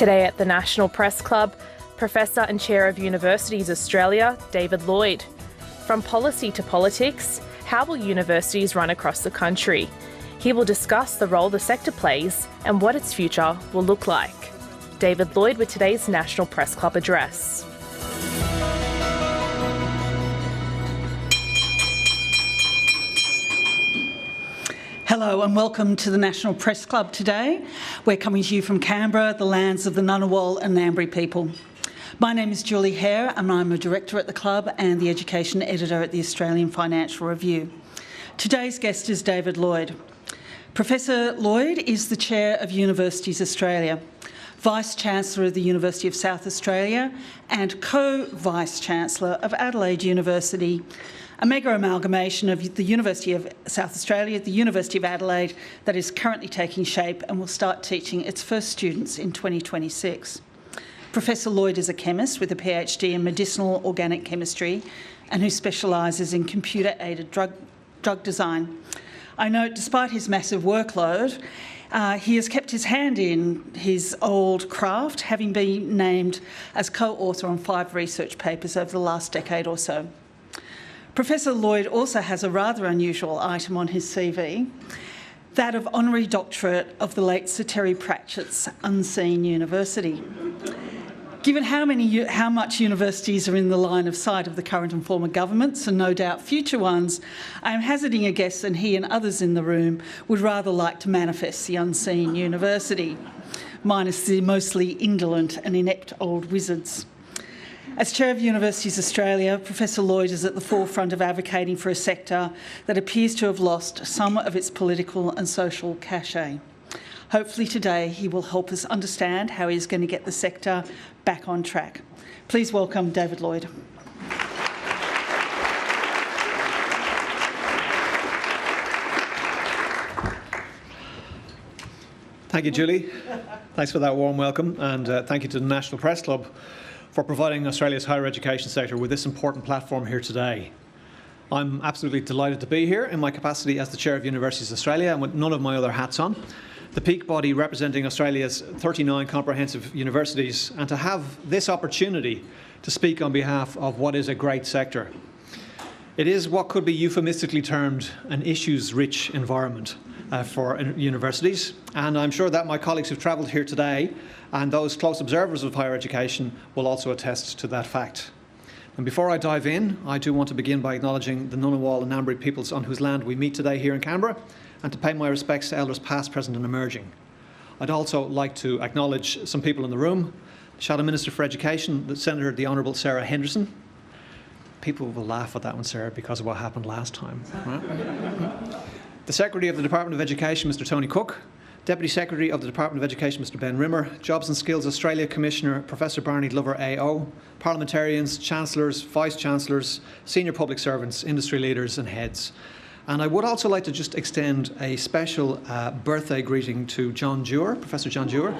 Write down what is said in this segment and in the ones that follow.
Today at the National Press Club, Professor and Chair of Universities Australia, David Lloyd. From policy to politics, how will universities run across the country? He will discuss the role the sector plays and what its future will look like. David Lloyd with today's National Press Club address. Hello and welcome to the National Press Club today. We're coming to you from Canberra, the lands of the Ngunnawal and Ngambri people. My name is Julie Hare and I'm a Director at the Club and the Education Editor at the Australian Financial Review. Today's guest is David Lloyd. Professor Lloyd is the Chair of Universities Australia, Vice-Chancellor of the University of South Australia and Co-Vice-Chancellor of Adelaide University, a mega amalgamation of the University of South Australia, the University of Adelaide, that is currently taking shape and will start teaching its first students in 2026. Professor Lloyd is a chemist with a PhD in medicinal organic chemistry and who specialises in computer-aided drug design. I note, despite his massive workload, he has kept his hand in his old craft, having been named as co-author on 5 research papers over the last decade or so. Professor Lloyd also has a rather unusual item on his CV, that of Honorary Doctorate of the late Sir Terry Pratchett's Unseen University. Given how much universities are in the line of sight of the current and former governments, and no doubt future ones, I am hazarding a guess that he and others in the room would rather like to manifest the Unseen University, minus the mostly indolent and inept old wizards. As Chair of Universities Australia, Professor Lloyd is at the forefront of advocating for a sector that appears to have lost some of its political and social cachet. Hopefully today he will help us understand how he's going to get the sector back on track. Please welcome David Lloyd. Thank you, Julie. Thanks for that warm welcome, and thank you to the National Press Club for providing Australia's higher education sector with this important platform here today. I'm absolutely delighted to be here in my capacity as the Chair of Universities Australia and with none of my other hats on, the peak body representing Australia's 39 comprehensive universities, and to have this opportunity to speak on behalf of what is a great sector. It is what could be euphemistically termed an issues-rich environment for universities, and I'm sure that my colleagues who've travelled here today and those close observers of higher education will also attest to that fact. And before I dive in, I do want to begin by acknowledging the Ngunnawal and Ngambri peoples on whose land we meet today here in Canberra, and to pay my respects to elders past, present and emerging. I'd also like to acknowledge some people in the room: the Shadow Minister for Education, the Senator the Honourable Sarah Henderson. People will laugh at that one, Sarah, because of what happened last time. Right? The Secretary of the Department of Education, Mr Tony Cook, Deputy Secretary of the Department of Education, Mr Ben Rimmer, Jobs and Skills Australia Commissioner, Professor Barney Glover AO, parliamentarians, chancellors, vice-chancellors, senior public servants, industry leaders and heads. And I would also like to just extend a special birthday greeting to John Dewar, Professor John Dewar.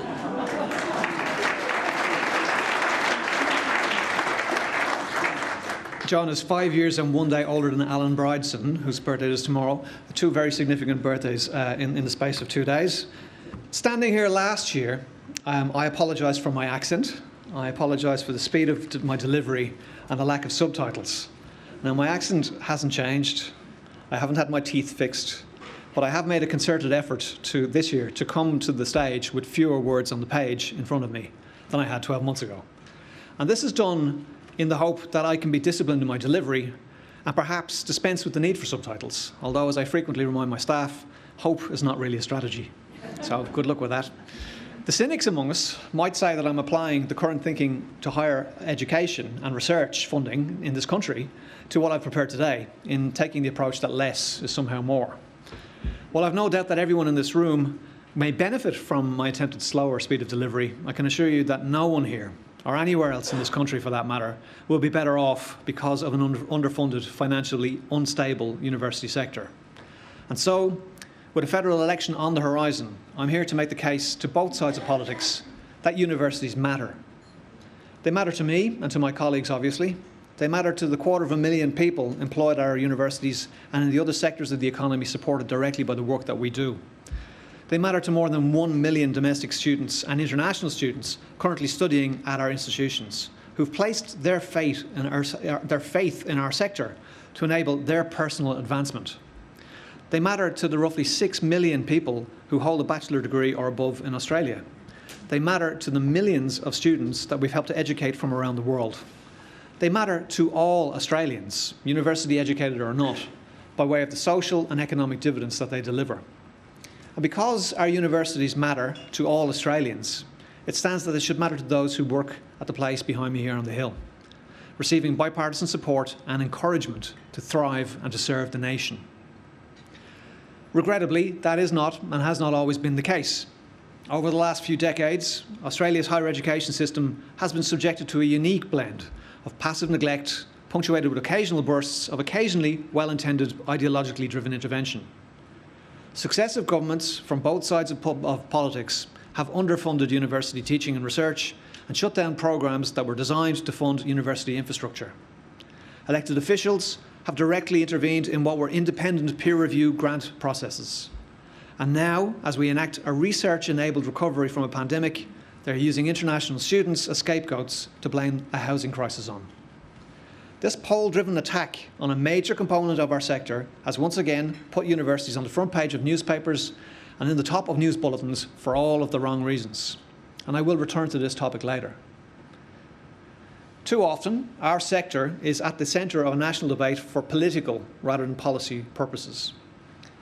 John is 5 years and 1 day older than Alan Brydeson, whose birthday is tomorrow. 2 very significant birthdays in the space of 2 days. Standing here last year, I apologise for my accent. I apologise for the speed of my delivery and the lack of subtitles. Now, my accent hasn't changed. I haven't had my teeth fixed, but I have made a concerted effort this year to come to the stage with fewer words on the page in front of me than I had 12 months ago. And this is done in the hope that I can be disciplined in my delivery and perhaps dispense with the need for subtitles, although, as I frequently remind my staff, hope is not really a strategy. So good luck with that. The cynics among us might say that I'm applying the current thinking to higher education and research funding in this country to what I've prepared today, in taking the approach that less is somehow more. While I've no doubt that everyone in this room may benefit from my attempted slower speed of delivery, I can assure you that no one here, or anywhere else in this country for that matter, will be better off because of an underfunded, financially unstable university sector. And so, with a federal election on the horizon, I'm here to make the case to both sides of politics that universities matter. They matter to me and to my colleagues, obviously. They matter to the 250,000 people employed at our universities and in the other sectors of the economy supported directly by the work that we do. They matter to more than 1 million domestic students and international students currently studying at our institutions, who've placed their faith in our sector to enable their personal advancement. They matter to the roughly 6 million people who hold a bachelor degree or above in Australia. They matter to the millions of students that we've helped to educate from around the world. They matter to all Australians, university educated or not, by way of the social and economic dividends that they deliver. And because our universities matter to all Australians, it stands that they should matter to those who work at the place behind me here on the Hill, receiving bipartisan support and encouragement to thrive and to serve the nation. Regrettably, that is not and has not always been the case. Over the last few decades, Australia's higher education system has been subjected to a unique blend of passive neglect, punctuated with occasional bursts of occasionally well-intended ideologically driven intervention. Successive governments from both sides of politics have underfunded university teaching and research and shut down programmes that were designed to fund university infrastructure. Elected officials have directly intervened in what were independent peer review grant processes. And now, as we enact a research-enabled recovery from a pandemic, they're using international students as scapegoats to blame a housing crisis on. This poll-driven attack on a major component of our sector has once again put universities on the front page of newspapers and in the top of news bulletins for all of the wrong reasons. And I will return to this topic later. Too often, our sector is at the centre of a national debate for political rather than policy purposes.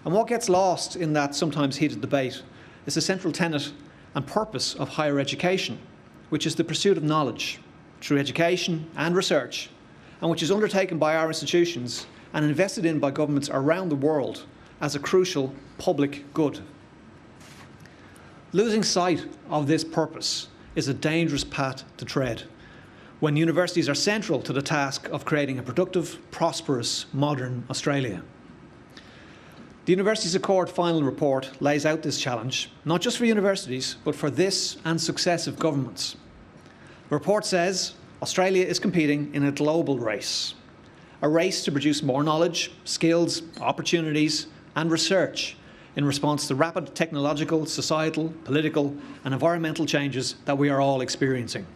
And what gets lost in that sometimes heated debate is the central tenet and purpose of higher education, which is the pursuit of knowledge through education and research, and which is undertaken by our institutions and invested in by governments around the world as a crucial public good. Losing sight of this purpose is a dangerous path to tread when universities are central to the task of creating a productive, prosperous, modern Australia. The Universities Accord final report lays out this challenge, not just for universities, but for this and successive governments. The report says Australia is competing in a global race, a race to produce more knowledge, skills, opportunities, and research in response to rapid technological, societal, political, and environmental changes that we are all experiencing.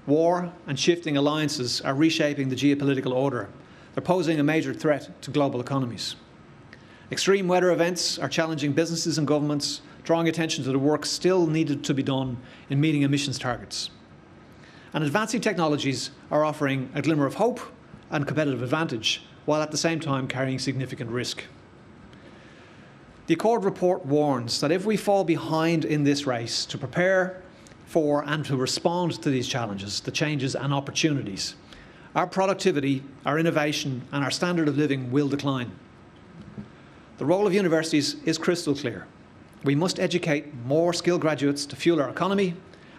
War and shifting alliances are reshaping the geopolitical order. They're posing a major threat to global economies. Extreme weather events are challenging businesses and governments, drawing attention to the work still needed to be done in meeting emissions targets. And advancing technologies are offering a glimmer of hope and competitive advantage, while at the same time carrying significant risk. The Accord report warns that if we fall behind in this race to prepare for and to respond to these challenges, the changes and opportunities, our productivity, our innovation and our standard of living will decline. The role of universities is crystal clear. We must educate more skilled graduates to fuel our economy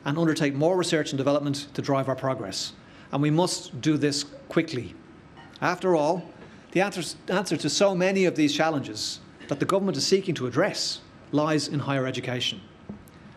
and undertake more research and development to drive our progress. And we must do this quickly. After all, the answer to so many of these challenges that the government is seeking to address lies in higher education.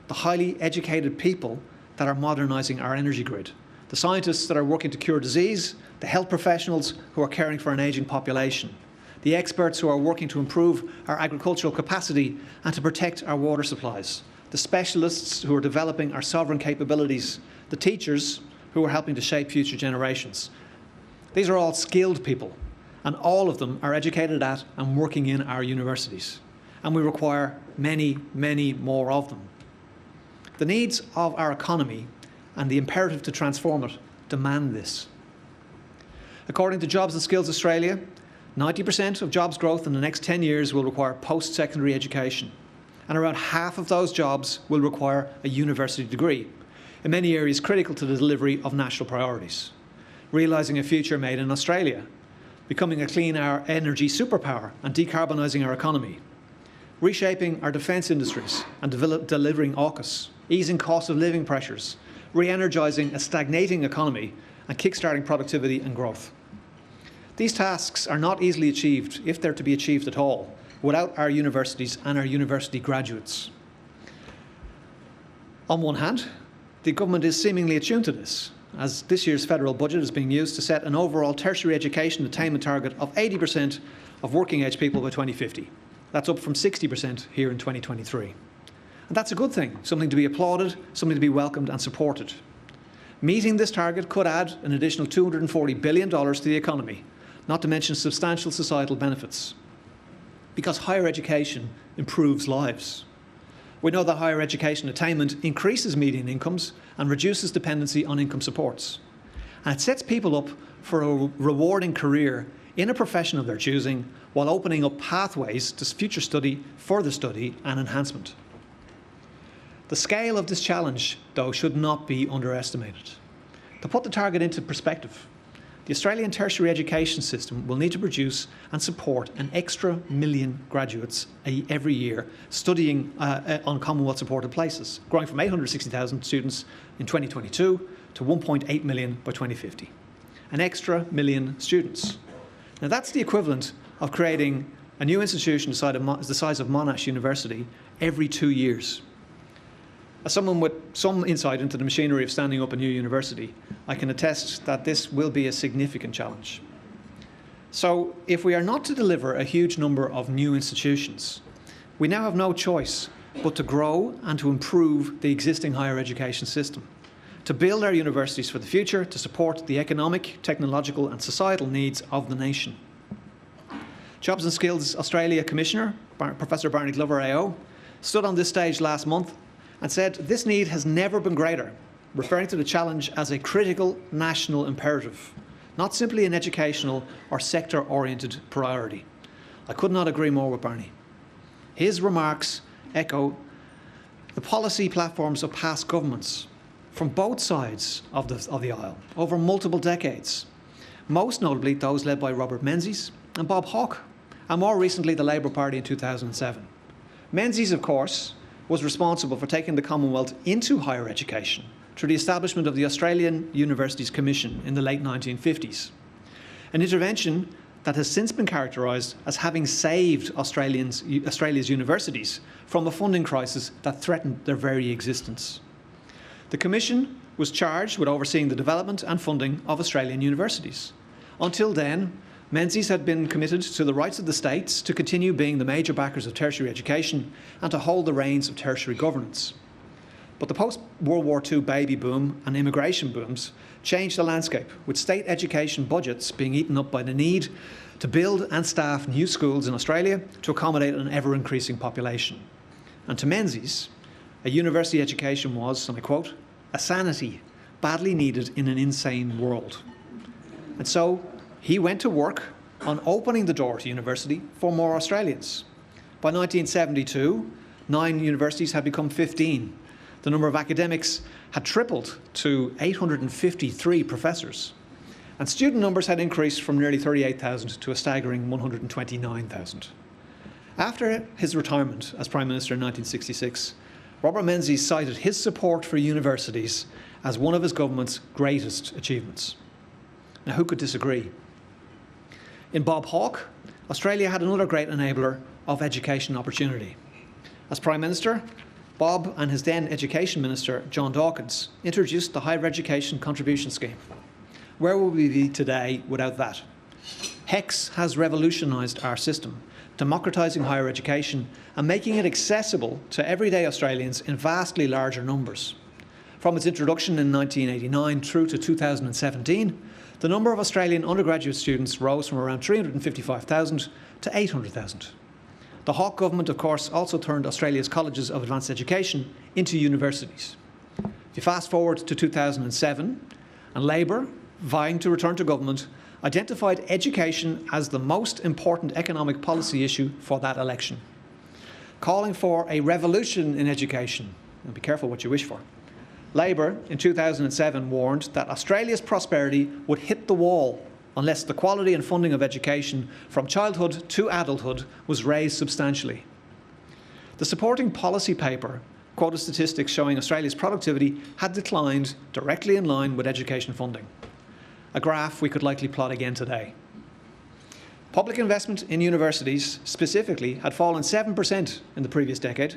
The highly educated people that are modernising our energy grid, the scientists that are working to cure disease, the health professionals who are caring for an ageing population, the experts who are working to improve our agricultural capacity and to protect our water supplies, the specialists who are developing our sovereign capabilities, the teachers who are helping to shape future generations. These are all skilled people, and all of them are educated at and working in our universities. And we require many, many more of them. The needs of our economy and the imperative to transform it demand this. According to Jobs and Skills Australia, 90% of jobs growth in the next 10 years will require post-secondary education, and around half of those jobs will require a university degree, in many areas critical to the delivery of national priorities. Realising a future made in Australia, becoming a clean energy superpower and decarbonising our economy, reshaping our defence industries and delivering AUKUS, easing cost of living pressures, re-energising a stagnating economy and kick-starting productivity and growth. These tasks are not easily achieved, if they're to be achieved at all, without our universities and our university graduates. On one hand, the government is seemingly attuned to this, as this year's federal budget is being used to set an overall tertiary education attainment target of 80% of working age people by 2050. That's up from 60% here in 2023. And that's a good thing, something to be applauded, something to be welcomed and supported. Meeting this target could add an additional $240 billion to the economy, not to mention substantial societal benefits. Because higher education improves lives. We know that higher education attainment increases median incomes and reduces dependency on income supports. And it sets people up for a rewarding career in a profession of their choosing, while opening up pathways to future study, further study and enhancement. The scale of this challenge, though, should not be underestimated. To put the target into perspective, the Australian tertiary education system will need to produce and support an extra million graduates every year studying on Commonwealth-supported places, growing from 860,000 students in 2022 to 1.8 million by 2050. An extra million students. Now that's the equivalent of creating a new institution the size of Monash University every 2 years. As someone with some insight into the machinery of standing up a new university, I can attest that this will be a significant challenge. So if we are not to deliver a huge number of new institutions, we now have no choice but to grow and to improve the existing higher education system, to build our universities for the future, to support the economic, technological and societal needs of the nation. Jobs and Skills Australia Commissioner, Professor Barney Glover AO, stood on this stage last month and said this need has never been greater, referring to the challenge as a critical national imperative, not simply an educational or sector-oriented priority. I could not agree more with Barney. His remarks echo the policy platforms of past governments from both sides of the aisle over multiple decades, most notably those led by Robert Menzies and Bob Hawke, and more recently the Labour Party in 2007. Menzies, of course, was responsible for taking the Commonwealth into higher education through the establishment of the Australian Universities Commission in the late 1950s, an intervention that has since been characterised as having saved Australia's universities from a funding crisis that threatened their very existence. The Commission was charged with overseeing the development and funding of Australian universities. Until then, Menzies had been committed to the rights of the states to continue being the major backers of tertiary education and to hold the reins of tertiary governance. But the post-World War II baby boom and immigration booms changed the landscape, with state education budgets being eaten up by the need to build and staff new schools in Australia to accommodate an ever-increasing population. And to Menzies, a university education was, and I quote, a sanity badly needed in an insane world. And so he went to work on opening the door to university for more Australians. By 1972, 9 universities had become 15. The number of academics had tripled to 853 professors. And student numbers had increased from nearly 38,000 to a staggering 129,000. After his retirement as Prime Minister in 1966, Robert Menzies cited his support for universities as one of his government's greatest achievements. Now, who could disagree? In Bob Hawke, Australia had another great enabler of education opportunity. As Prime Minister, Bob and his then Education Minister, John Dawkins, introduced the Higher Education Contribution Scheme. Where would we be today without that? HECS has revolutionised our system, democratising higher education and making it accessible to everyday Australians in vastly larger numbers. From its introduction in 1989 through to 2017, the number of Australian undergraduate students rose from around 355,000 to 800,000. The Hawke government, of course, also turned Australia's colleges of advanced education into universities. If you fast forward to 2007, and Labour, vying to return to government, identified education as the most important economic policy issue for that election, calling for a revolution in education. And be careful what you wish for. Labour, in 2007, warned that Australia's prosperity would hit the wall unless the quality and funding of education from childhood to adulthood was raised substantially. The supporting policy paper quoted statistics showing Australia's productivity had declined directly in line with education funding, a graph we could likely plot again today. Public investment in universities specifically had fallen 7% in the previous decade,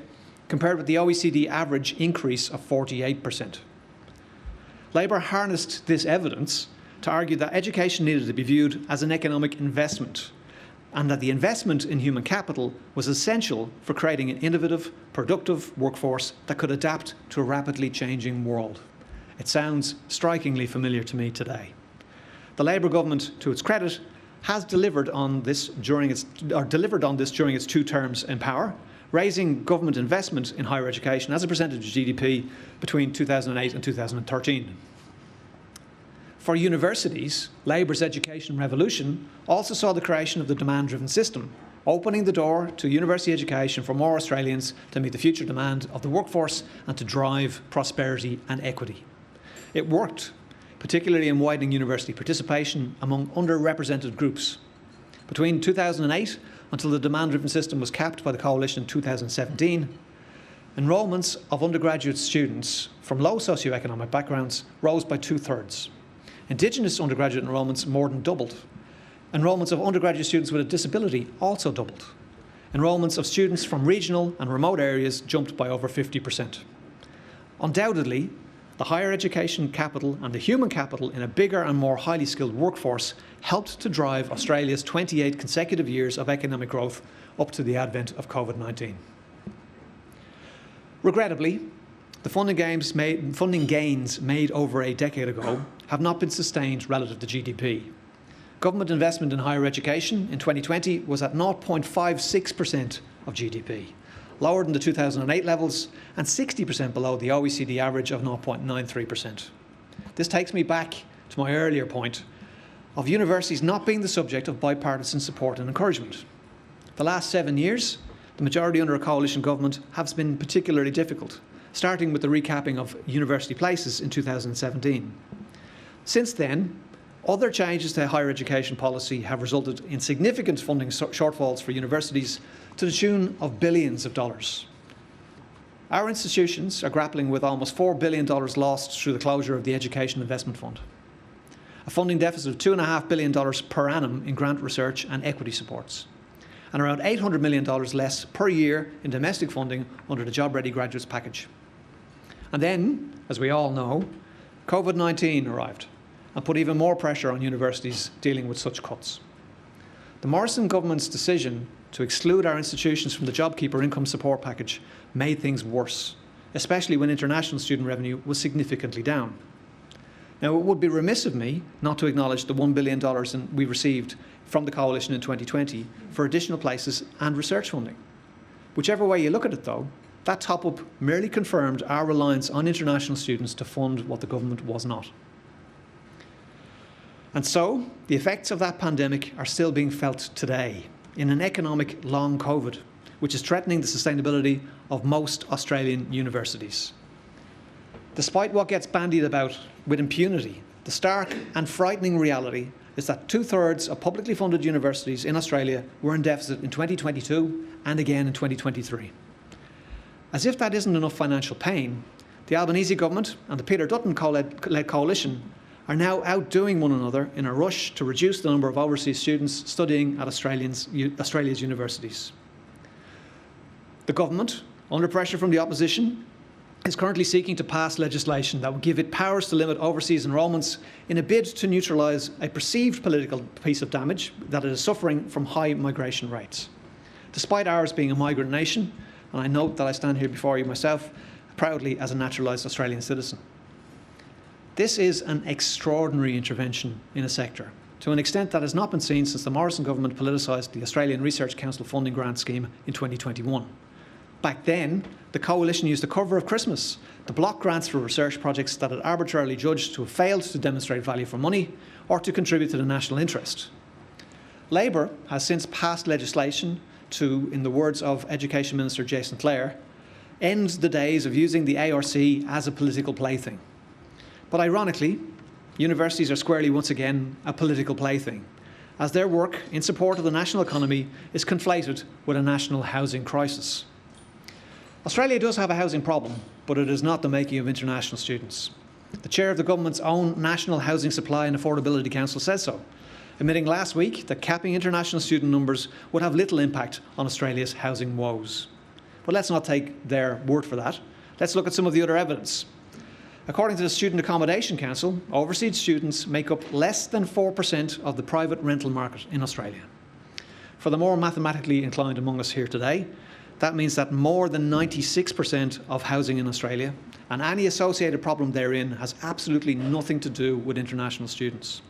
compared with the OECD average increase of 48%. Labour harnessed this evidence to argue that education needed to be viewed as an economic investment and that the investment in human capital was essential for creating an innovative, productive workforce that could adapt to a rapidly changing world. It sounds strikingly familiar to me today. The Labour government, to its credit, has delivered on this during its 2 terms in power, raising government investment in higher education as a percentage of GDP between 2008 and 2013. For universities, Labour's education revolution also saw the creation of the demand-driven system, opening the door to university education for more Australians to meet the future demand of the workforce and to drive prosperity and equity. It worked, particularly in widening university participation among underrepresented groups. Between 2008 until the demand-driven system was capped by the Coalition in 2017, enrolments of undergraduate students from low socioeconomic backgrounds rose by 2/3. Indigenous undergraduate enrolments more than doubled. Enrolments of undergraduate students with a disability also doubled. Enrolments of students from regional and remote areas jumped by over 50%. Undoubtedly, the higher education capital and the human capital in a bigger and more highly skilled workforce helped to drive Australia's 28 consecutive years of economic growth up to the advent of COVID-19. Regrettably, the funding gains made over a decade ago have not been sustained relative to GDP. Government investment in higher education in 2020 was at 0.56% of GDP, lower than the 2008 levels and 60% below the OECD average of 0.93%. This takes me back to my earlier point of universities not being the subject of bipartisan support and encouragement. The last 7 years, the majority under a coalition government has been particularly difficult, starting with the recapping of university places in 2017. Since then, other changes to higher education policy have resulted in significant funding shortfalls for universities to the tune of billions of dollars. Our institutions are grappling with almost $4 billion lost through the closure of the Education Investment Fund, a funding deficit of $2.5 billion per annum in grant research and equity supports, and around $800 million less per year in domestic funding under the Job Ready Graduates Package. And then, as we all know, COVID-19 arrived and put even more pressure on universities dealing with such cuts. The Morrison government's decision to exclude our institutions from the JobKeeper income support package made things worse, especially when international student revenue was significantly down. Now, it would be remiss of me not to acknowledge the $1 billion we received from the Coalition in 2020 for additional places and research funding. Whichever way you look at it, though, that top-up merely confirmed our reliance on international students to fund what the government was not. And so, the effects of that pandemic are still being felt today in an economic long COVID, which is threatening the sustainability of most Australian universities. Despite what gets bandied about with impunity, the stark and frightening reality is that 2/3 of publicly funded universities in Australia were in deficit in 2022 and again in 2023. As if that isn't enough financial pain, the Albanese government and the Peter Dutton-led coalition are now outdoing one another in a rush to reduce the number of overseas students studying at Australia's universities. The government, under pressure from the opposition, is currently seeking to pass legislation that would give it powers to limit overseas enrolments in a bid to neutralise a perceived political piece of damage that it is suffering from high migration rates. Despite ours being a migrant nation, and I note that I stand here before you myself proudly as a naturalised Australian citizen. This is an extraordinary intervention in a sector, to an extent that has not been seen since the Morrison government politicised the Australian Research Council funding grant scheme in 2021. Back then, the coalition used the cover of Christmas to block grants for research projects that it arbitrarily judged to have failed to demonstrate value for money or to contribute to the national interest. Labour has since passed legislation to, in the words of Education Minister Jason Clare, end the days of using the ARC as a political plaything. But ironically, universities are squarely once again a political plaything, as their work in support of the national economy is conflated with a national housing crisis. Australia does have a housing problem, but it is not the making of international students. The chair of the government's own National Housing Supply and Affordability Council says so, admitting last week that capping international student numbers would have little impact on Australia's housing woes. But let's not take their word for that. Let's look at some of the other evidence. According to the Student Accommodation Council, overseas students make up less than 4% of the private rental market in Australia. For the more mathematically inclined among us here today, that means that more than 96% of housing in Australia and any associated problem therein has absolutely nothing to do with international students.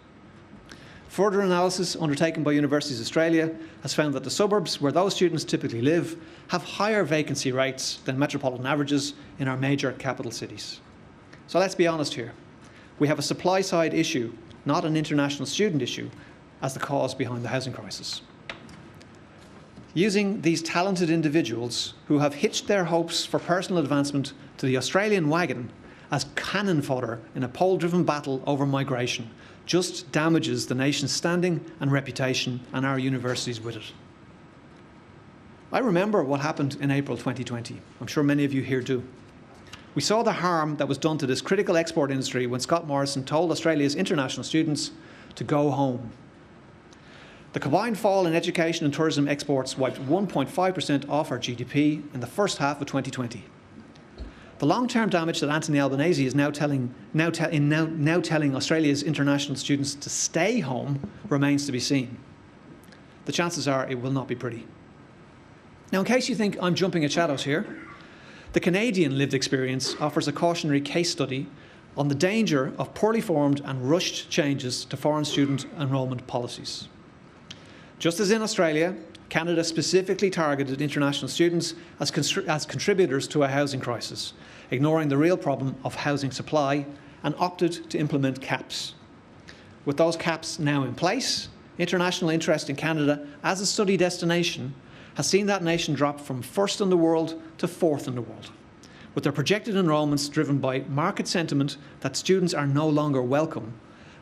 Further analysis undertaken by Universities Australia has found that the suburbs where those students typically live have higher vacancy rates than metropolitan averages in our major capital cities. So let's be honest here. We have a supply side issue, not an international student issue, as the cause behind the housing crisis. Using these talented individuals who have hitched their hopes for personal advancement to the Australian wagon as cannon fodder in a poll-driven battle over migration just damages the nation's standing and reputation and our universities with it. I remember what happened in April 2020. I'm sure many of you here do. We saw the harm that was done to this critical export industry when Scott Morrison told Australia's international students to go home. The combined fall in education and tourism exports wiped 1.5% off our GDP in the first half of 2020. The long-term damage that Anthony Albanese is now telling Australia's international students to stay home remains to be seen. The chances are it will not be pretty. Now, in case you think I'm jumping at shadows here, the Canadian lived experience offers a cautionary case study on the danger of poorly formed and rushed changes to foreign student enrolment policies. Just as in Australia, Canada specifically targeted international students as contributors to a housing crisis, ignoring the real problem of housing supply, and opted to implement caps. With those caps now in place, international interest in Canada as a study destination has seen that nation drop from first in the world to fourth in the world, with their projected enrolments driven by market sentiment that students are no longer welcome,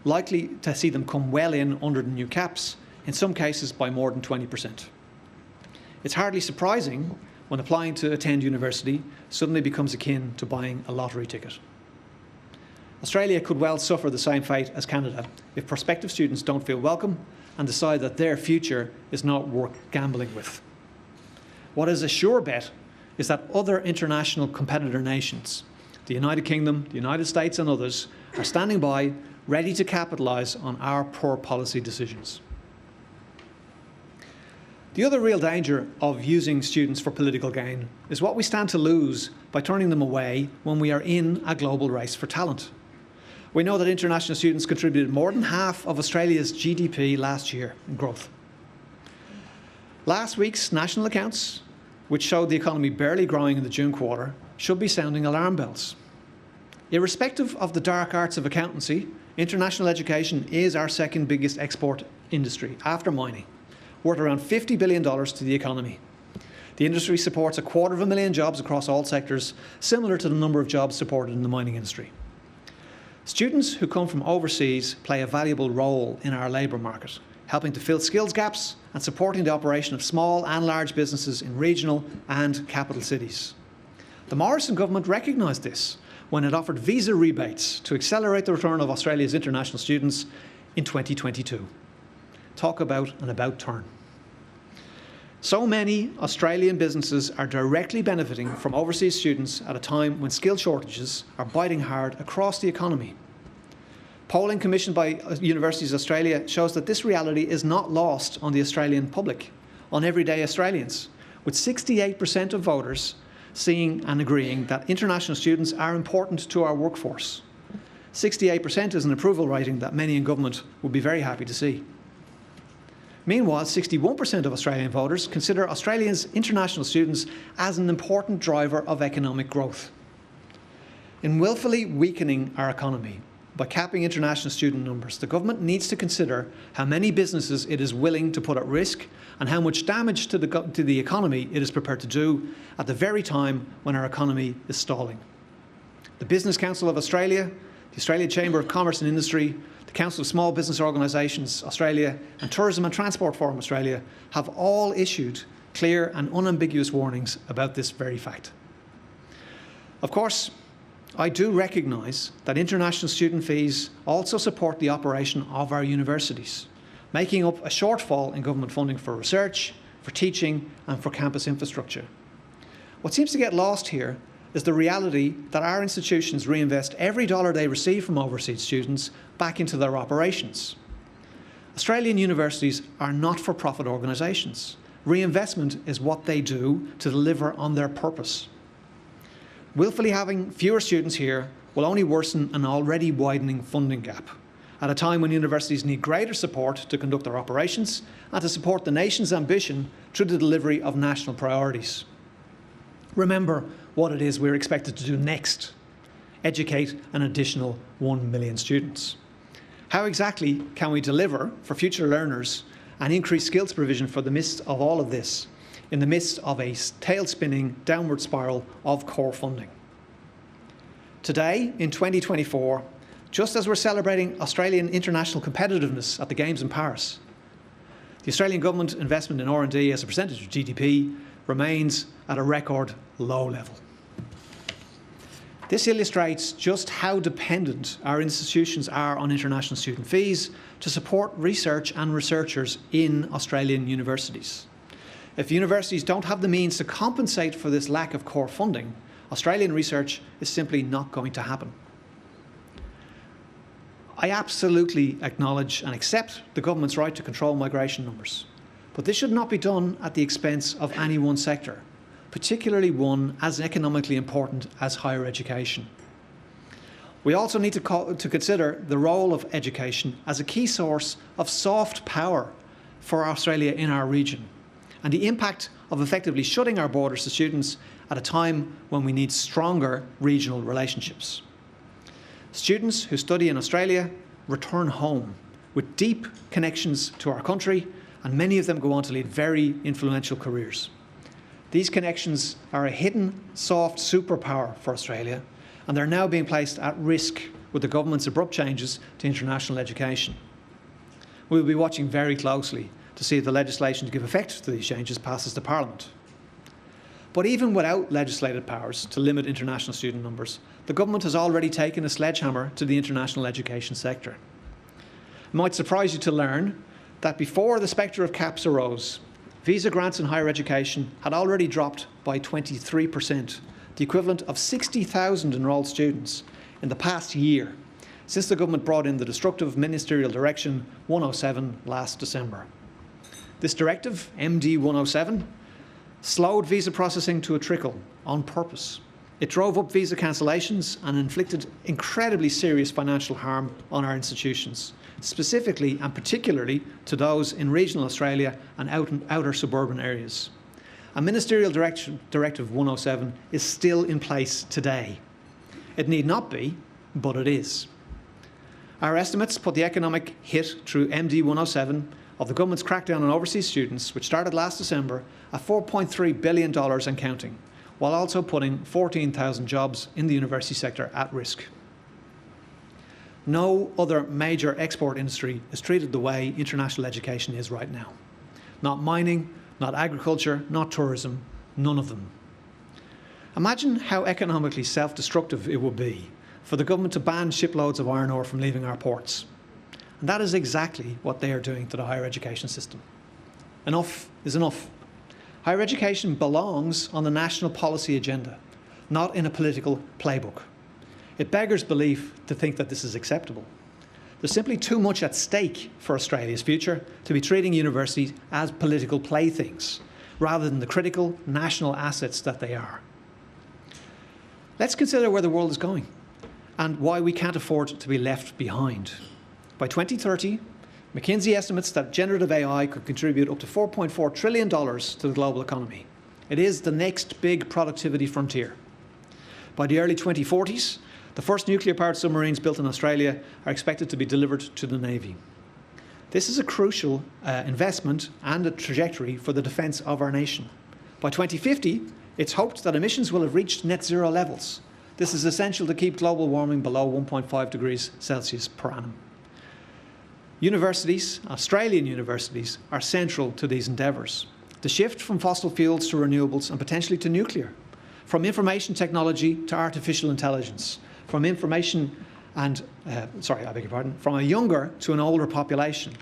likely to see them come well in under the new caps, in some cases by more than 20%. It's hardly surprising when applying to attend university suddenly becomes akin to buying a lottery ticket. Australia could well suffer the same fate as Canada if prospective students don't feel welcome and decide that their future is not worth gambling with. What is a sure bet is that other international competitor nations, the United Kingdom, the United States and others, are standing by, ready to capitalise on our poor policy decisions. The other real danger of using students for political gain is what we stand to lose by turning them away when we are in a global race for talent. We know that international students contributed more than half of Australia's GDP last year in growth. Last week's national accounts, which showed the economy barely growing in the June quarter, should be sounding alarm bells. Irrespective of the dark arts of accountancy, international education is our second biggest export industry after mining, worth around $50 billion to the economy. The industry supports 250,000 jobs across all sectors, similar to the number of jobs supported in the mining industry. Students who come from overseas play a valuable role in our labour market, helping to fill skills gaps and supporting the operation of small and large businesses in regional and capital cities. The Morrison government recognised this when it offered visa rebates to accelerate the return of Australia's international students in 2022. Talk about an about turn. So many Australian businesses are directly benefiting from overseas students at a time when skill shortages are biting hard across the economy. Polling commissioned by Universities Australia shows that this reality is not lost on the Australian public, on everyday Australians, with 68% of voters seeing and agreeing that international students are important to our workforce. 68% is an approval rating that many in government would be very happy to see. Meanwhile, 61% of Australian voters consider Australians' international students as an important driver of economic growth. In willfully weakening our economy by capping international student numbers, the government needs to consider how many businesses it is willing to put at risk and how much damage to the economy it is prepared to do at the very time when our economy is stalling. The Business Council of Australia, the Australian Chamber of Commerce and Industry, the Council of Small Business Organisations Australia and Tourism and Transport Forum Australia have all issued clear and unambiguous warnings about this very fact. Of course, I do recognise that international student fees also support the operation of our universities, making up a shortfall in government funding for research, for teaching and for campus infrastructure. What seems to get lost here is the reality that our institutions reinvest every dollar they receive from overseas students back into their operations. Australian universities are not-for-profit organisations. Reinvestment is what they do to deliver on their purpose. Willfully having fewer students here will only worsen an already widening funding gap at a time when universities need greater support to conduct their operations and to support the nation's ambition through the delivery of national priorities. Remember what it is we're expected to do next: educate an additional 1 million students. How exactly can we deliver for future learners and increase skills provision for the midst of all of this, in the midst of a tail-spinning downward spiral of core funding? Today, in 2024, just as we're celebrating Australian international competitiveness at the Games in Paris, the Australian government investment in R&D as a percentage of GDP remains at a record low level. This illustrates just how dependent our institutions are on international student fees to support research and researchers in Australian universities. If universities don't have the means to compensate for this lack of core funding, Australian research is simply not going to happen. I absolutely acknowledge and accept the government's right to control migration numbers, but this should not be done at the expense of any one sector, particularly one as economically important as higher education. We also need to consider the role of education as a key source of soft power for Australia in our region, and the impact of effectively shutting our borders to students at a time when we need stronger regional relationships. Students who study in Australia return home with deep connections to our country, and many of them go on to lead very influential careers. These connections are a hidden, soft superpower for Australia, and they're now being placed at risk with the government's abrupt changes to international education. We will be watching very closely to see if the legislation to give effect to these changes passes the Parliament. But even without legislated powers to limit international student numbers, the government has already taken a sledgehammer to the international education sector. It might surprise you to learn that before the spectre of caps arose, visa grants in higher education had already dropped by 23%, the equivalent of 60,000 enrolled students in the past year, since the government brought in the destructive Ministerial Direction 107 last December. This directive, MD 107, slowed visa processing to a trickle on purpose. It drove up visa cancellations and inflicted incredibly serious financial harm on our institutions, specifically and particularly to those in regional Australia and outer suburban areas. A Ministerial Directive 107 is still in place today. It need not be, but it is. Our estimates put the economic hit through MD 107 of the government's crackdown on overseas students, which started last December, at $4.3 billion and counting, while also putting 14,000 jobs in the university sector at risk. No other major export industry is treated the way international education is right now. Not mining, not agriculture, not tourism, none of them. Imagine how economically self-destructive it would be for the government to ban shiploads of iron ore from leaving our ports. And that is exactly what they are doing to the higher education system. Enough is enough. Higher education belongs on the national policy agenda, not in a political playbook. It beggars belief to think that this is acceptable. There's simply too much at stake for Australia's future to be treating universities as political playthings, rather than the critical national assets that they are. Let's consider where the world is going and why we can't afford to be left behind. By 2030, McKinsey estimates that generative AI could contribute up to $4.4 trillion to the global economy. It is the next big productivity frontier. By the early 2040s, the first nuclear-powered submarines built in Australia are expected to be delivered to the Navy. This is a crucial investment and a trajectory for the defence of our nation. By 2050, it's hoped that emissions will have reached net zero levels. This is essential to keep global warming below 1.5 degrees Celsius per annum. Universities, Australian universities, are central to these endeavours. The shift from fossil fuels to renewables and potentially to nuclear, from information technology to artificial intelligence, from from a younger to an older population,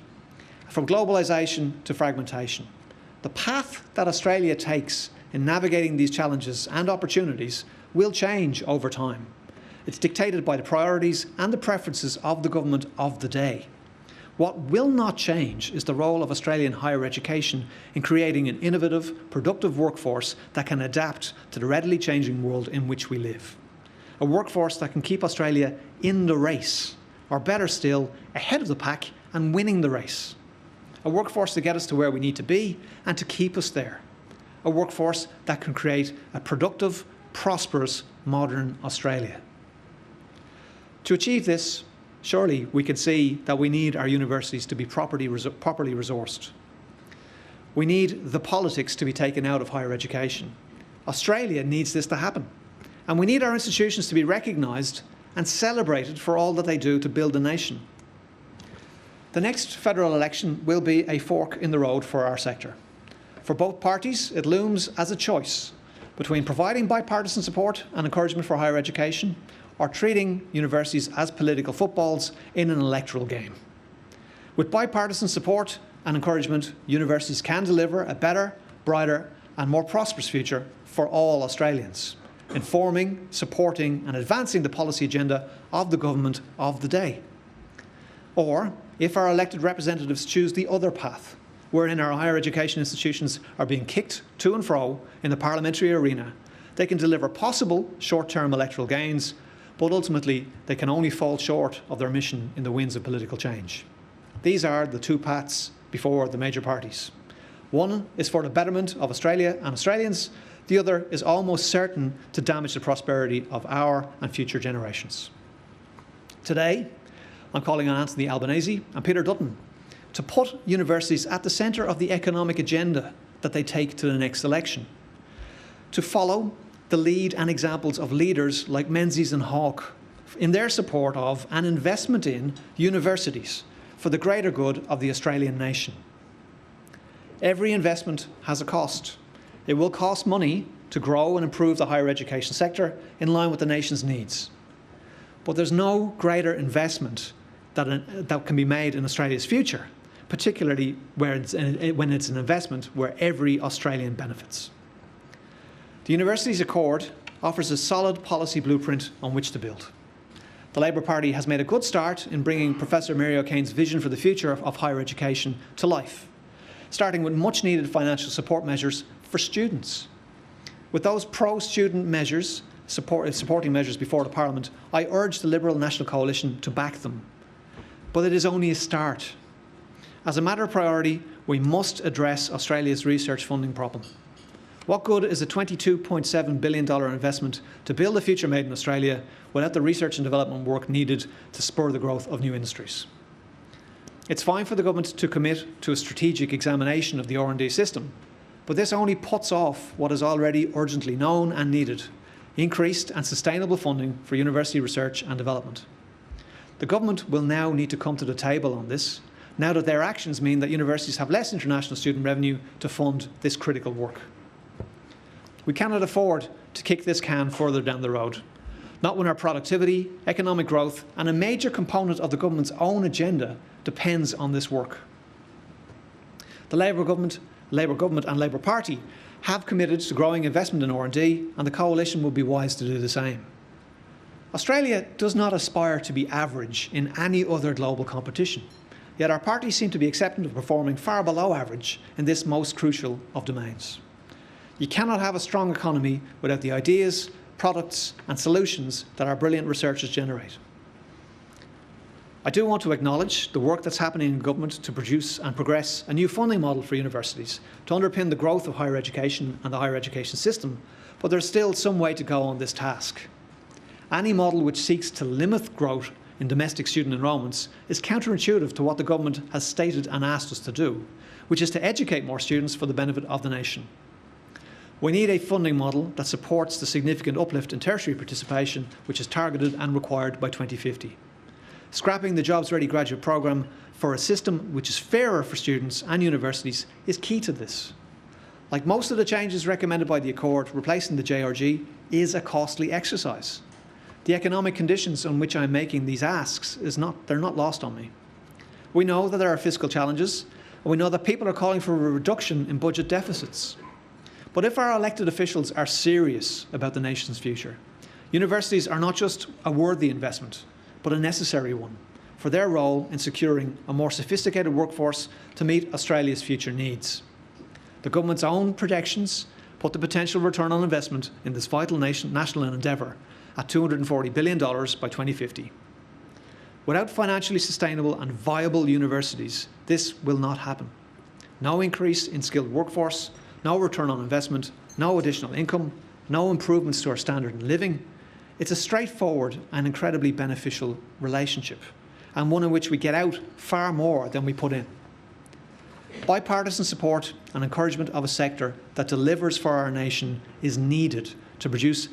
from globalisation to fragmentation. The path that Australia takes in navigating these challenges and opportunities will change over time. It's dictated by the priorities and the preferences of the government of the day. What will not change is the role of Australian higher education in creating an innovative, productive workforce that can adapt to the readily changing world in which we live. A workforce that can keep Australia in the race, or better still, ahead of the pack and winning the race. A workforce to get us to where we need to be and to keep us there. A workforce that can create a productive, prosperous, modern Australia. To achieve this, surely we can see that we need our universities to be properly resourced. We need the politics to be taken out of higher education. Australia needs this to happen. And we need our institutions to be recognised and celebrated for all that they do to build a nation. The next federal election will be a fork in the road for our sector. For both parties, it looms as a choice between providing bipartisan support and encouragement for higher education or treating universities as political footballs in an electoral game. With bipartisan support and encouragement, universities can deliver a better, brighter and more prosperous future for all Australians, informing, supporting and advancing the policy agenda of the government of the day. Or, if our elected representatives choose the other path, wherein our higher education institutions are being kicked to and fro in the parliamentary arena, they can deliver possible short-term electoral gains, but ultimately they can only fall short of their mission in the winds of political change. These are the two paths before the major parties. One is for the betterment of Australia and Australians. The other is almost certain to damage the prosperity of our and future generations. Today, I'm calling on Anthony Albanese and Peter Dutton to put universities at the centre of the economic agenda that they take to the next election, to follow the lead and examples of leaders like Menzies and Hawke in their support of and investment in universities for the greater good of the Australian nation. Every investment has a cost. It will cost money to grow and improve the higher education sector in line with the nation's needs. But there's no greater investment that can be made in Australia's future, particularly when it's an investment where every Australian benefits. The Universities Accord offers a solid policy blueprint on which to build. The Labour Party has made a good start in bringing Professor Mary O'Kane's vision for the future of higher education to life, starting with much needed financial support measures for students. With those pro-student measures, supporting measures before the Parliament, I urge the Liberal National Coalition to back them. But it is only a start. As a matter of priority, we must address Australia's research funding problem. What good is a $22.7 billion investment to build a future made in Australia without the research and development work needed to spur the growth of new industries? It's fine for the government to commit to a strategic examination of the R&D system, but this only puts off what is already urgently known and needed: increased and sustainable funding for university research and development. The government will now need to come to the table on this, now that their actions mean that universities have less international student revenue to fund this critical work. We cannot afford to kick this can further down the road, not when our productivity, economic growth and a major component of the government's own agenda depends on this work. The Labour government and Labour Party have committed to growing investment in R&D, and the coalition will be wise to do the same. Australia does not aspire to be average in any other global competition, yet our parties seem to be accepting of performing far below average in this most crucial of domains. You cannot have a strong economy without the ideas, products and solutions that our brilliant researchers generate. I do want to acknowledge the work that's happening in government to produce and progress a new funding model for universities to underpin the growth of higher education and the higher education system, but there's still some way to go on this task. Any model which seeks to limit growth in domestic student enrolments is counterintuitive to what the government has stated and asked us to do, which is to educate more students for the benefit of the nation. We need a funding model that supports the significant uplift in tertiary participation which is targeted and required by 2050. Scrapping the Jobs Ready graduate programme for a system which is fairer for students and universities is key to this. Like most of the changes recommended by the Accord, replacing the JRG is a costly exercise. The economic conditions on which I'm making these asks they're not lost on me. We know that there are fiscal challenges, and we know that people are calling for a reduction in budget deficits. But if our elected officials are serious about the nation's future, universities are not just a worthy investment, but a necessary one, for their role in securing a more sophisticated workforce to meet Australia's future needs. The government's own projections put the potential return on investment in this vital national endeavour at $240 billion by 2050. Without financially sustainable and viable universities, this will not happen. No increase in skilled workforce, no return on investment, no additional income, no improvements to our standard of living. It's a straightforward and incredibly beneficial relationship, and one in which we get out far more than we put in. Bipartisan support and encouragement of a sector that delivers for our nation is needed to produce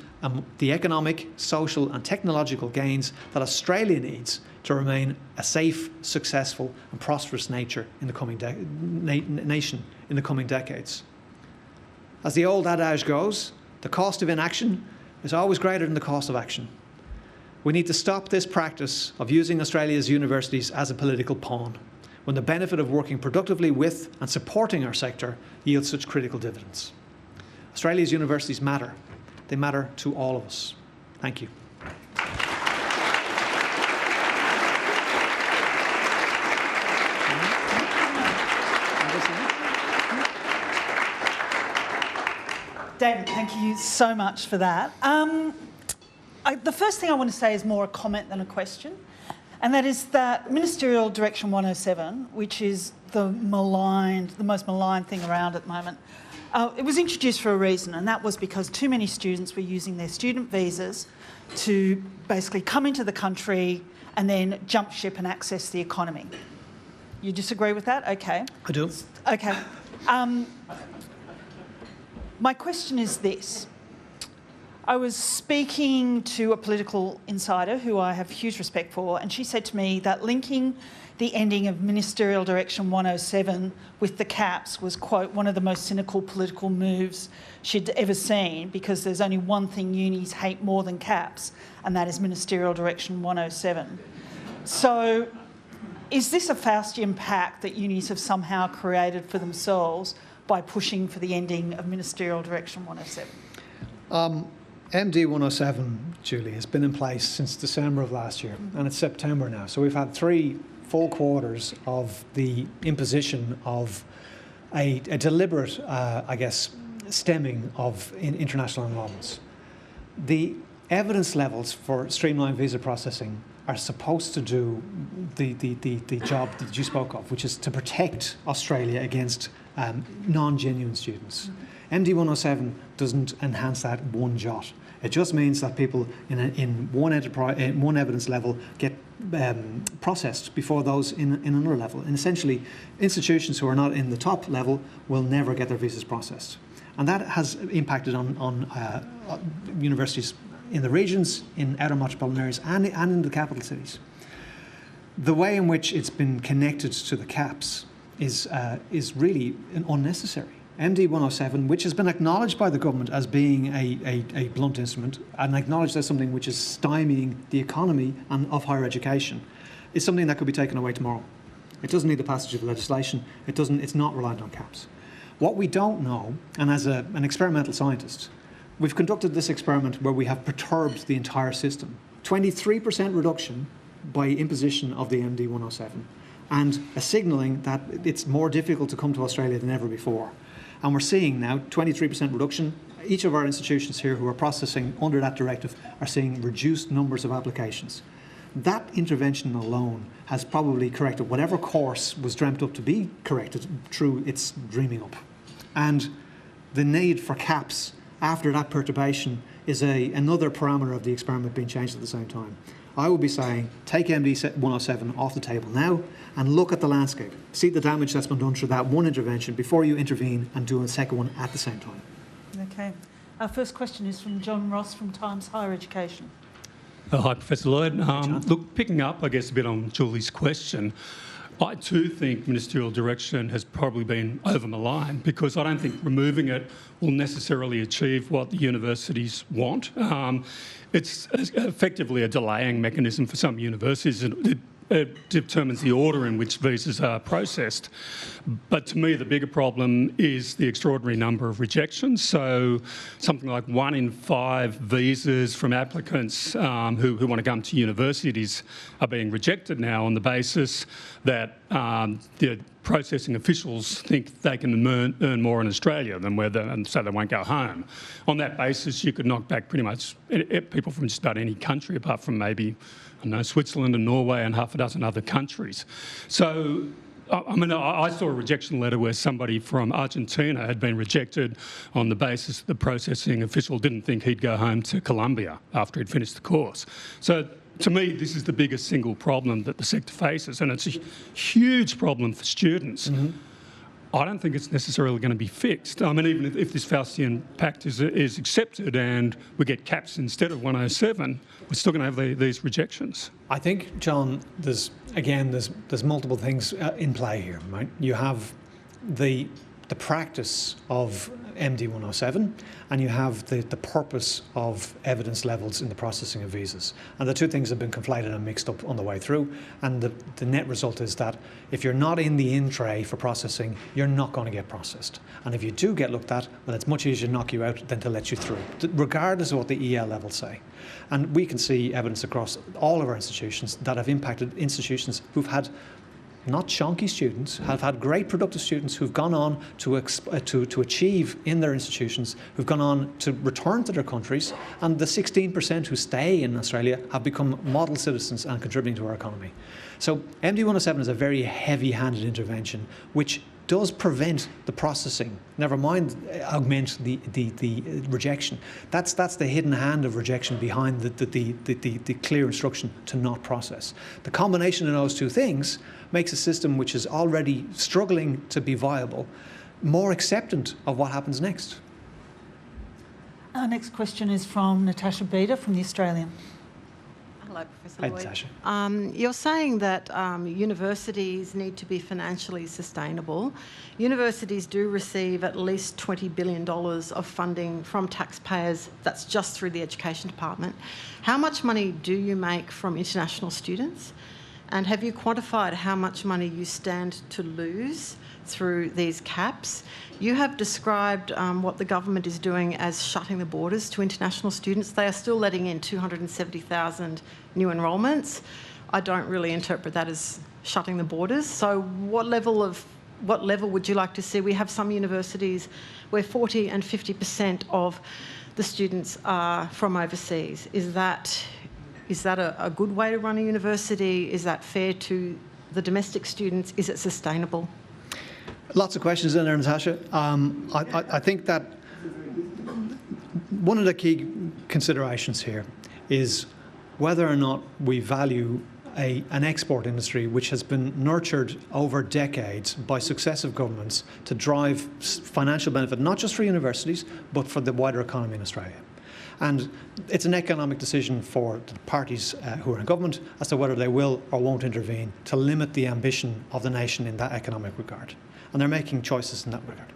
the economic, social and technological gains that Australia needs to remain a safe, successful and prosperous nation in the coming decades. As the old adage goes, the cost of inaction is always greater than the cost of action. We need to stop this practice of using Australia's universities as a political pawn, when the benefit of working productively with and supporting our sector yields such critical dividends. Australia's universities matter. They matter to all of us. Thank you. David, thank you so much for that. The first thing I want to say is more a comment than a question, and that is that Ministerial Direction 107, which is the most maligned thing around at the moment, it was introduced for a reason, and that was because too many students were using their student visas to basically come into the country and then jump ship and access the economy. You disagree with that? Okay. I do. Okay. My question is this. I was speaking to a political insider who I have huge respect for, and she said to me that linking the ending of Ministerial Direction 107 with the caps was, quote, one of the most cynical political moves she'd ever seen, because there's only one thing unis hate more than caps, and that is Ministerial Direction 107. So is this a Faustian pact that unis have somehow created for themselves by pushing for the ending of Ministerial Direction 107? MD 107, Julie, has been in place since December of last year, and it's September now. So we've had 3 full quarters of the imposition of a deliberate, stemming of international enrolments. The evidence levels for streamlined visa processing are supposed to do the job that you spoke of, which is to protect Australia against non-genuine students. MD 107 doesn't enhance that one jot. It just means that people in one evidence level get processed before those in another level. And essentially, institutions who are not in the top level will never get their visas processed. And that has impacted on universities in the regions, in outer metropolitan areas, and in the capital cities. The way in which it's been connected to the caps is really unnecessary. MD 107, which has been acknowledged by the government as being a blunt instrument and acknowledged as something which is stymieing the economy of higher education, is something that could be taken away tomorrow. It doesn't need the passage of legislation. It's not reliant on caps. What we don't know, and as an experimental scientist, we've conducted this experiment where we have perturbed the entire system. 23% reduction by imposition of the MD 107, and a signalling that it's more difficult to come to Australia than ever before. And we're seeing now 23% reduction. Each of our institutions here who are processing under that directive are seeing reduced numbers of applications. That intervention alone has probably corrected whatever course was dreamt up to be corrected through its dreaming up. And the need for caps after that perturbation is another parameter of the experiment being changed at the same time. I would be saying, take MD 107 off the table now and look at the landscape. See the damage that's been done through that one intervention before you intervene and do a second one at the same time. Okay. Our first question is from John Ross from Times Higher Education. Hi, Professor Lloyd. Look, picking up, I guess, a bit on Julie's question, I too think ministerial direction has probably been over-maligned, because I don't think removing it will necessarily achieve what the universities want. It's effectively a delaying mechanism for some universities. it determines the order in which visas are processed. But to me, the bigger problem is the extraordinary number of rejections. So something like 1 in 5 visas from applicants who want to come to universities are being rejected now on the basis that the processing officials think they can earn more in Australia than and so they won't go home. On that basis, you could knock back pretty much people from just about any country apart from maybe, I don't know, Switzerland and Norway and half a dozen other countries. So, I mean, I saw a rejection letter where somebody from Argentina had been rejected on the basis the processing official didn't think he'd go home to Colombia after he'd finished the course. So, to me, this is the biggest single problem that the sector faces, and it's a huge problem for students. I don't think it's necessarily going to be fixed. I mean, even if this Faustian Pact is accepted and we get caps instead of 107, we're still going to have these rejections. I think, John, there's multiple things in play here, right? You have the practice of MD 107 and you have the purpose of evidence levels in the processing of visas. And the two things have been conflated and mixed up on the way through. And the net result is that if you're not in the in-tray for processing, you're not going to get processed. And if you do get looked at, well, it's much easier to knock you out than to let you through, regardless of what the EL levels say. And we can see evidence across all of our institutions that have impacted institutions who've had not chonky students, have had great productive students who've gone on to achieve in their institutions, who've gone on to return to their countries, and the 16% who stay in Australia have become model citizens and contributing to our economy. So MD 107 is a very heavy-handed intervention which does prevent the processing, never mind augment the rejection. That's the hidden hand of rejection behind the clear instruction to not process. The combination of those two things makes a system which is already struggling to be viable more acceptant of what happens next. Our next question is from Natasha Beda from The Australian. Hello, Professor Hi, Lloyd. Natasha. You're saying that universities need to be financially sustainable. Universities do receive at least $20 billion of funding from taxpayers. That's just through the Education Department. How much money do you make from international students? And have you quantified how much money you stand to lose through these caps? You have described what the government is doing as shutting the borders to international students. They are still letting in 270,000 new enrolments. I don't really interpret that as shutting the borders. So what level would you like to see? We have some universities where 40 and 50% of the students are from overseas. Is that a good way to run a university? Is that fair to the domestic students? Is it sustainable? Lots of questions in there, Natasha. I think that one of the key considerations here is whether or not we value an export industry which has been nurtured over decades by successive governments to drive financial benefit, not just for universities, but for the wider economy in Australia. And it's an economic decision for the parties who are in government as to whether they will or won't intervene to limit the ambition of the nation in that economic regard. And they're making choices in that regard.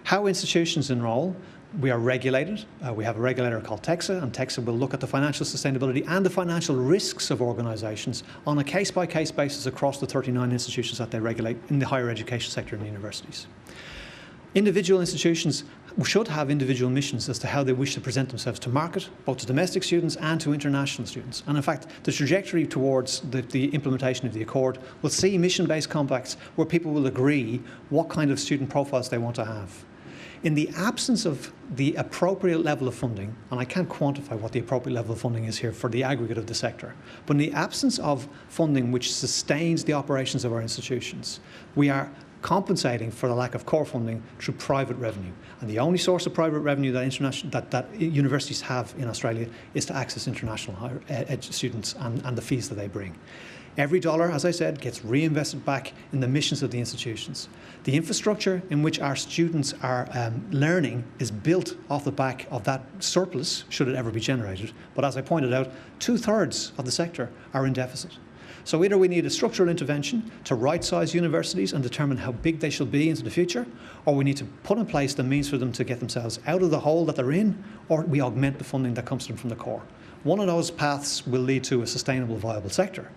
How institutions enrol, we are regulated. We have a regulator called TEXA, and TEXA will look at the financial sustainability and the financial risks of organisations on a case-by-case basis across the 39 institutions that they regulate in the higher education sector and universities. Individual institutions should have individual missions as to how they wish to present themselves to market, both to domestic students and to international students. And in fact, the trajectory towards the implementation of the Accord will see mission-based compacts where people will agree what kind of student profiles they want to have. In the absence of the appropriate level of funding, and I can't quantify what the appropriate level of funding is here for the aggregate of the sector, but in the absence of funding which sustains the operations of our institutions, we are compensating for the lack of core funding through private revenue. And the only source of private revenue that universities have in Australia is to access international higher ed students and the fees that they bring. Every dollar, as I said, gets reinvested back in the missions of the institutions. The infrastructure in which our students are learning is built off the back of that surplus, should it ever be generated. But as I pointed out, 2/3 of the sector are in deficit. So either we need a structural intervention to right-size universities and determine how big they shall be into the future, or we need to put in place the means for them to get themselves out of the hole that they're in, or we augment the funding that comes to them from the core. One of those paths will lead to a sustainable, viable sector.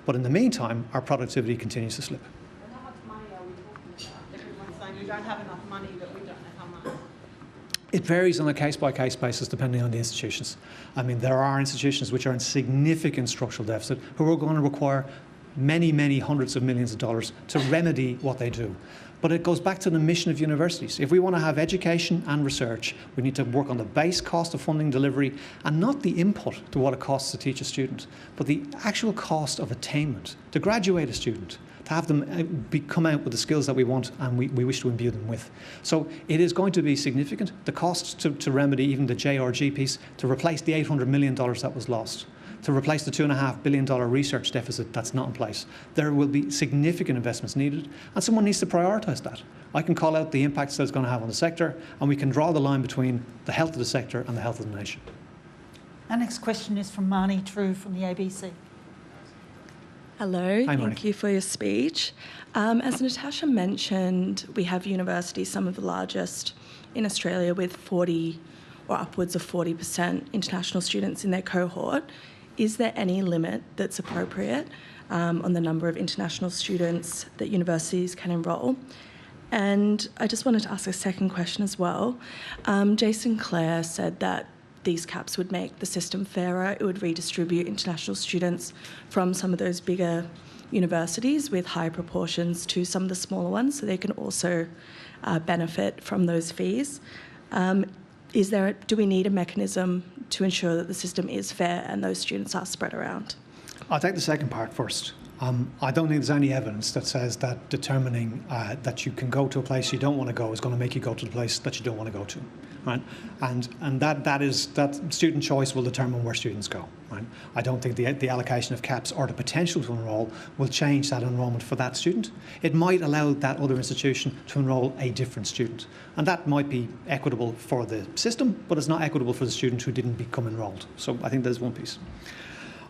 But in the meantime, our productivity continues to slip. And how much money are we talking about? Everyone's saying we don't have enough money, but we don't know how much. It varies on a case-by-case basis depending on the institutions. I mean, there are institutions which are in significant structural deficit who are going to require many, many hundreds of millions of dollars to remedy what they do. But it goes back to the mission of universities. If we want to have education and research, we need to work on the base cost of funding delivery and not the input to what it costs to teach a student, but the actual cost of attainment, to graduate a student, to have them come out with the skills that we want and we wish to imbue them with. So it is going to be significant. The cost to remedy even the JRG piece, to replace the $800 million that was lost, to replace the $2.5 billion research deficit that's not in place. There will be significant investments needed, and someone needs to prioritise that. I can call out the impacts that it's going to have on the sector, and we can draw the line between the health of the sector and the health of the nation. Our next question is from Marnie True from the ABC. Hello, Hi, thank you for your speech. As Natasha mentioned, we have universities, some of the largest in Australia, with 40 or upwards of 40% international students in their cohort. Is there any limit that's appropriate on the number of international students that universities can enrol? And I just wanted to ask a second question as well. Jason Clare said that these caps would make the system fairer. It would redistribute international students from some of those bigger universities with high proportions to some of the smaller ones, so they can also benefit from those fees. Do we need a mechanism to ensure that the system is fair and those students are spread around? I'll take the second part first. I don't think there's any evidence that says that determining that you can go to a place you don't want to go is going to make you go to the place that you don't want to go to, right? And that student choice will determine where students go, right? I don't think the allocation of caps or the potential to enrol will change that enrolment for that student. It might allow that other institution to enrol a different student, and that might be equitable for the system, but it's not equitable for the student who didn't become enrolled. So I think there's one piece.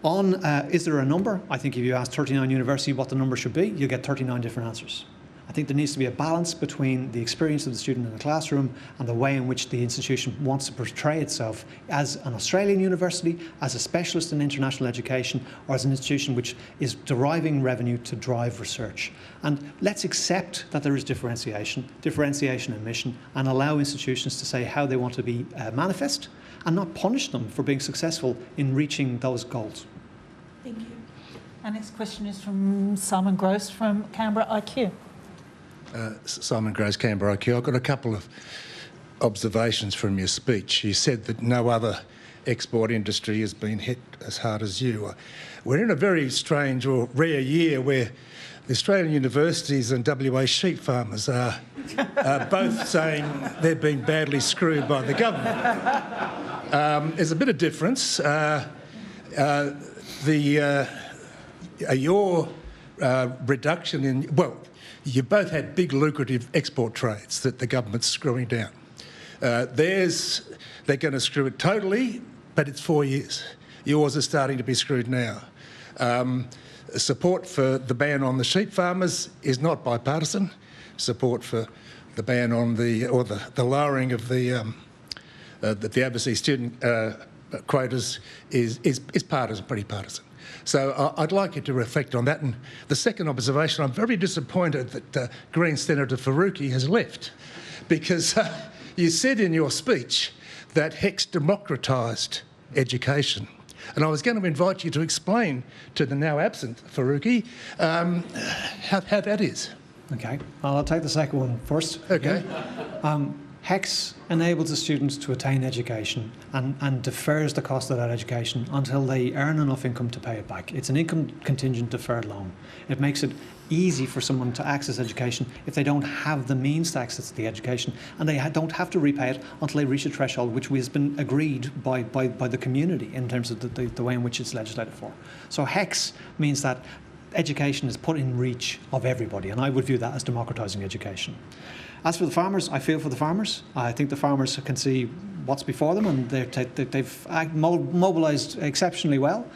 On is there a number? I think if you ask 39 universities what the number should be, you'll get 39 different answers. I think there needs to be a balance between the experience of the student in the classroom and the way in which the institution wants to portray itself as an Australian university, as a specialist in international education, or as an institution which is deriving revenue to drive research. And let's accept that there is differentiation in mission, and allow institutions to say how they want to be manifest, and not punish them for being successful in reaching those goals. Thank you. Our next question is from Simon Gross from Canberra IQ. Simon Gross, Canberra IQ. I've got a couple of observations from your speech. You said that no other export industry has been hit as hard as you. We're in a very strange or rare year where the Australian universities and WA sheep farmers are both saying they've been badly screwed by the government. There's a bit of difference. Your reduction in, well, you both had big lucrative export trades that the government's screwing down. They're going to screw it totally, but it's 4 years. Yours are starting to be screwed now. Support for the ban on the sheep farmers is not bipartisan. Support for the ban on the lowering of the overseas student quotas is partisan, pretty partisan. So I'd like you to reflect on that. And the second observation, I'm very disappointed that Green Senator Faruqi has left, because you said in your speech that HECS democratised education. And I was going to invite you to explain to the now absent Faruqi how that is. Okay, I'll take the second one first. Okay. HECS enables the students to attain education and defers the cost of that education until they earn enough income to pay it back. It's an income contingent deferred loan. It makes it easy for someone to access education if they don't have the means to access the education, and they don't have to repay it until they reach a threshold which has been agreed by the community in terms of the way in which it's legislated for. So HECS means that education is put in reach of everybody, and I would view that as democratising education. As for the farmers, I feel for the farmers. I think the farmers can see what's before them, and they've mobilised exceptionally well.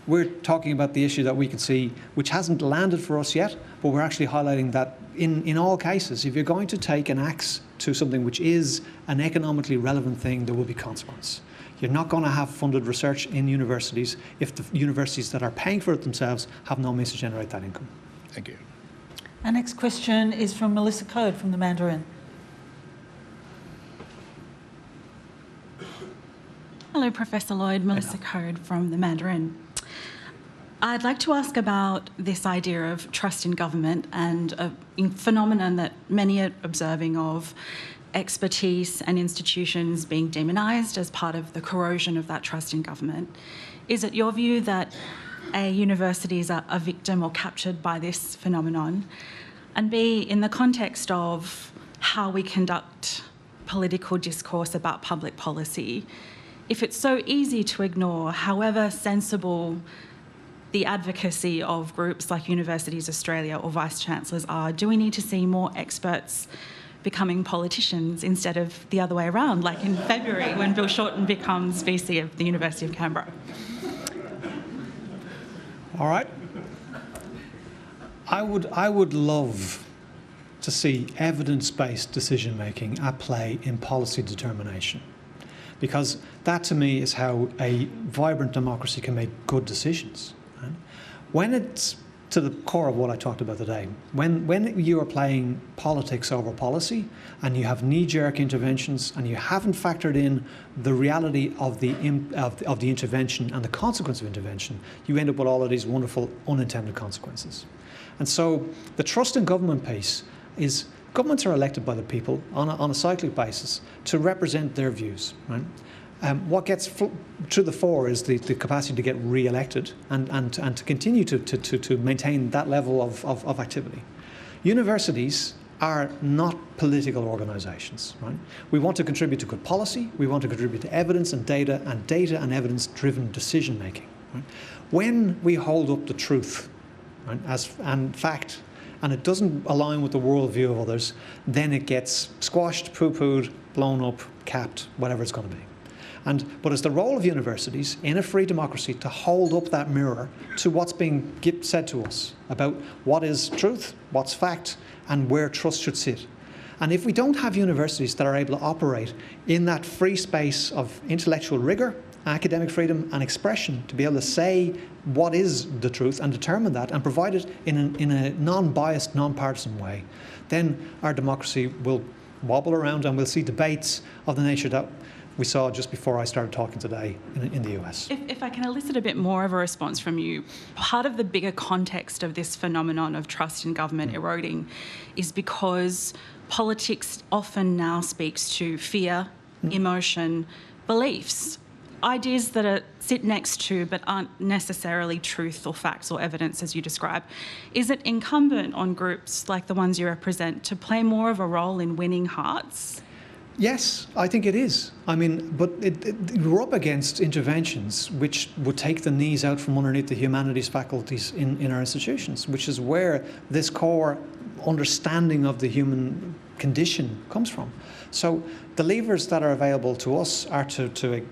we're talking about the issue that we can see, which hasn't landed for us yet, but we're actually highlighting that in all cases, if you're going to take an axe to something which is an economically relevant thing, there will be consequence. You're not going to have funded research in universities if the universities that are paying for it themselves have no means to generate that income. Thank you. Our next question is from Melissa Code from the Mandarin. Hello, Professor Lloyd. Melissa Code from the Mandarin. I'd like to ask about this idea of trust in government and a phenomenon that many are observing of expertise and institutions being demonised as part of the corrosion of that trust in government. Is it your view that A, universities are a victim or captured by this phenomenon, and B, in the context of how we conduct political discourse about public policy, if it's so easy to ignore, however sensible the advocacy of groups like Universities Australia or Vice-Chancellors are, do we need to see more experts becoming politicians instead of the other way around, like in February when Bill Shorten becomes VC of the University of Canberra? All right. I would love to see evidence-based decision-making at play in policy determination, because that to me is how a vibrant democracy can make good decisions. Right? When it's to the core of what I talked about today, when you are playing politics over policy and you have knee-jerk interventions and you haven't factored in the reality of the intervention and the consequence of intervention, you end up with all of these wonderful unintended consequences. And so the trust in government piece is governments are elected by the people on a cyclic basis to represent their views. Right? What gets to the fore is the capacity to get re-elected and to continue to maintain that level of activity. Universities are not political organisations. Right? We want to contribute to good policy. We want to contribute to evidence and data and evidence-driven decision making. Right? When we hold up the truth, right, and fact, and it doesn't align with the worldview of others, then it gets squashed, poo-pooed, blown up, capped, whatever it's going to be. But it's the role of universities in a free democracy to hold up that mirror to what's being said to us about what is truth, what's fact, and where trust should sit. And if we don't have universities that are able to operate in that free space of intellectual rigour, academic freedom and expression to be able to say what is the truth and determine that and provide it in a non-biased, non-partisan way, then our democracy will wobble around and we'll see debates of the nature that we saw just before I started talking today in the US. If I can elicit a bit more of a response from you, part of the bigger context of this phenomenon of trust in government eroding is because politics often now speaks to fear, emotion, beliefs, ideas that sit next to but aren't necessarily truth or facts or evidence as you describe. Is it incumbent on groups like the ones you represent to play more of a role in winning hearts? Yes, I think it is. I mean, but we're up against interventions which would take the knees out from underneath the humanities faculties in our institutions, which is where this core understanding of the human condition comes from. So the levers that are available to us are to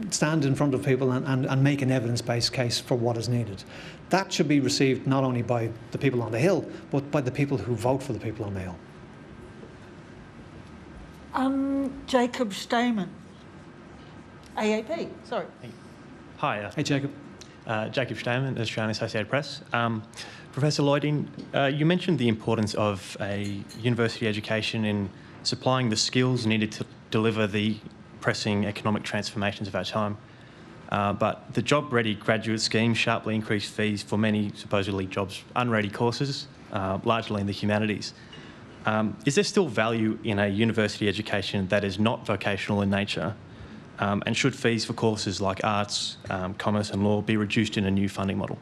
stand in front of people and make an evidence-based case for what is needed. That should be received not only by the people on the Hill, but by the people who vote for the people on the Hill. Jacob Stamen, AAP, sorry. Hi. Hey, Jacob. Jacob Stamen, Australian Associated Press. Professor Lloyd, you mentioned the importance of a university education in supplying the skills needed to deliver the pressing economic transformations of our time. But the job-ready graduate scheme sharply increased fees for many supposedly jobs-unready courses, largely in the humanities. Is there still value in a university education that is not vocational in nature? And should fees for courses like arts, commerce and law be reduced in a new funding model?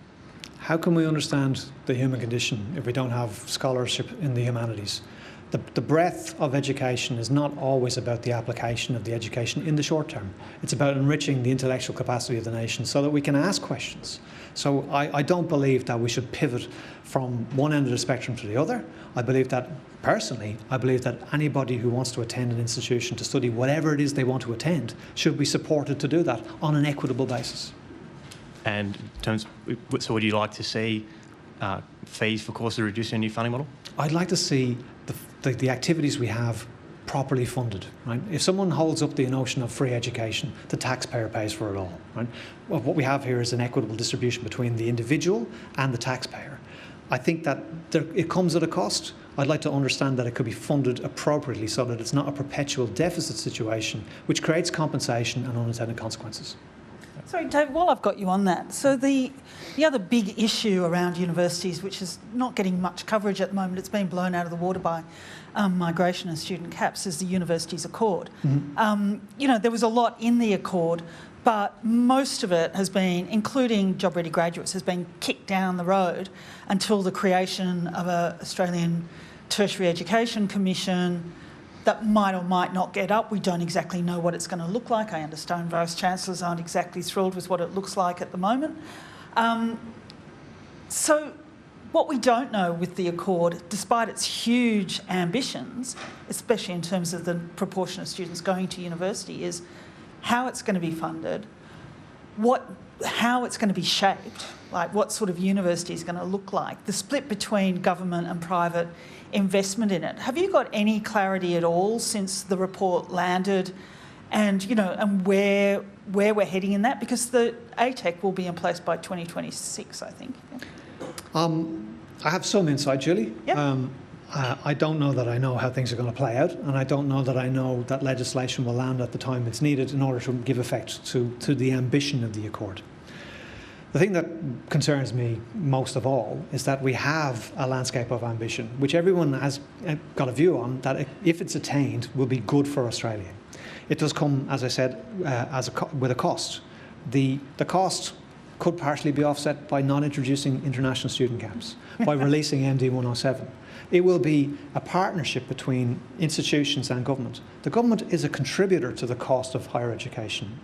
How can we understand the human condition if we don't have scholarship in the humanities? The breadth of education is not always about the application of the education in the short term. It's about enriching the intellectual capacity of the nation so that we can ask questions. So I don't believe that we should pivot from one end of the spectrum to the other. I believe that anybody who wants to attend an institution to study whatever it is they want to attend should be supported to do that on an equitable basis. And in terms, so would you like to see fees for courses reduced in a new funding model? I'd like to see the activities we have properly funded. Right? If someone holds up the notion of free education, the taxpayer pays for it all. Right? Well, what we have here is an equitable distribution between the individual and the taxpayer. I think that it comes at a cost. I'd like to understand that it could be funded appropriately so that it's not a perpetual deficit situation which creates compensation and unintended consequences. Sorry, Dave, while I've got you on that, so the other big issue around universities, which is not getting much coverage at the moment, it's been blown out of the water by migration and student caps, is the Universities Accord. Mm-hmm. There was a lot in the Accord, but most of it has been, including job-ready graduates, has been kicked down the road until the creation of an Australian Tertiary Education Commission that might or might not get up. We don't exactly know what it's going to look like. I understand Vice-Chancellors aren't exactly thrilled with what it looks like at the moment. So what we don't know with the Accord, despite its huge ambitions, especially in terms of the proportion of students going to university, is how it's going to be funded, how it's going to be shaped, like what sort of university is going to look like, the split between government and private investment in it. Have you got any clarity at all since the report landed, and and where we're heading in that? Because the ATEC will be in place by 2026, I think. I have some insight, Julie. Yep. I don't know that I know how things are going to play out, and I don't know that I know that legislation will land at the time it's needed in order to give effect to the ambition of the Accord. The thing that concerns me most of all is that we have a landscape of ambition, which everyone has got a view on, that if it's attained, will be good for Australia. It does come, as I said, with a cost. The cost could partially be offset by not introducing international student caps, by releasing MD 107. It will be a partnership between institutions and government. The government is a contributor to the cost of higher education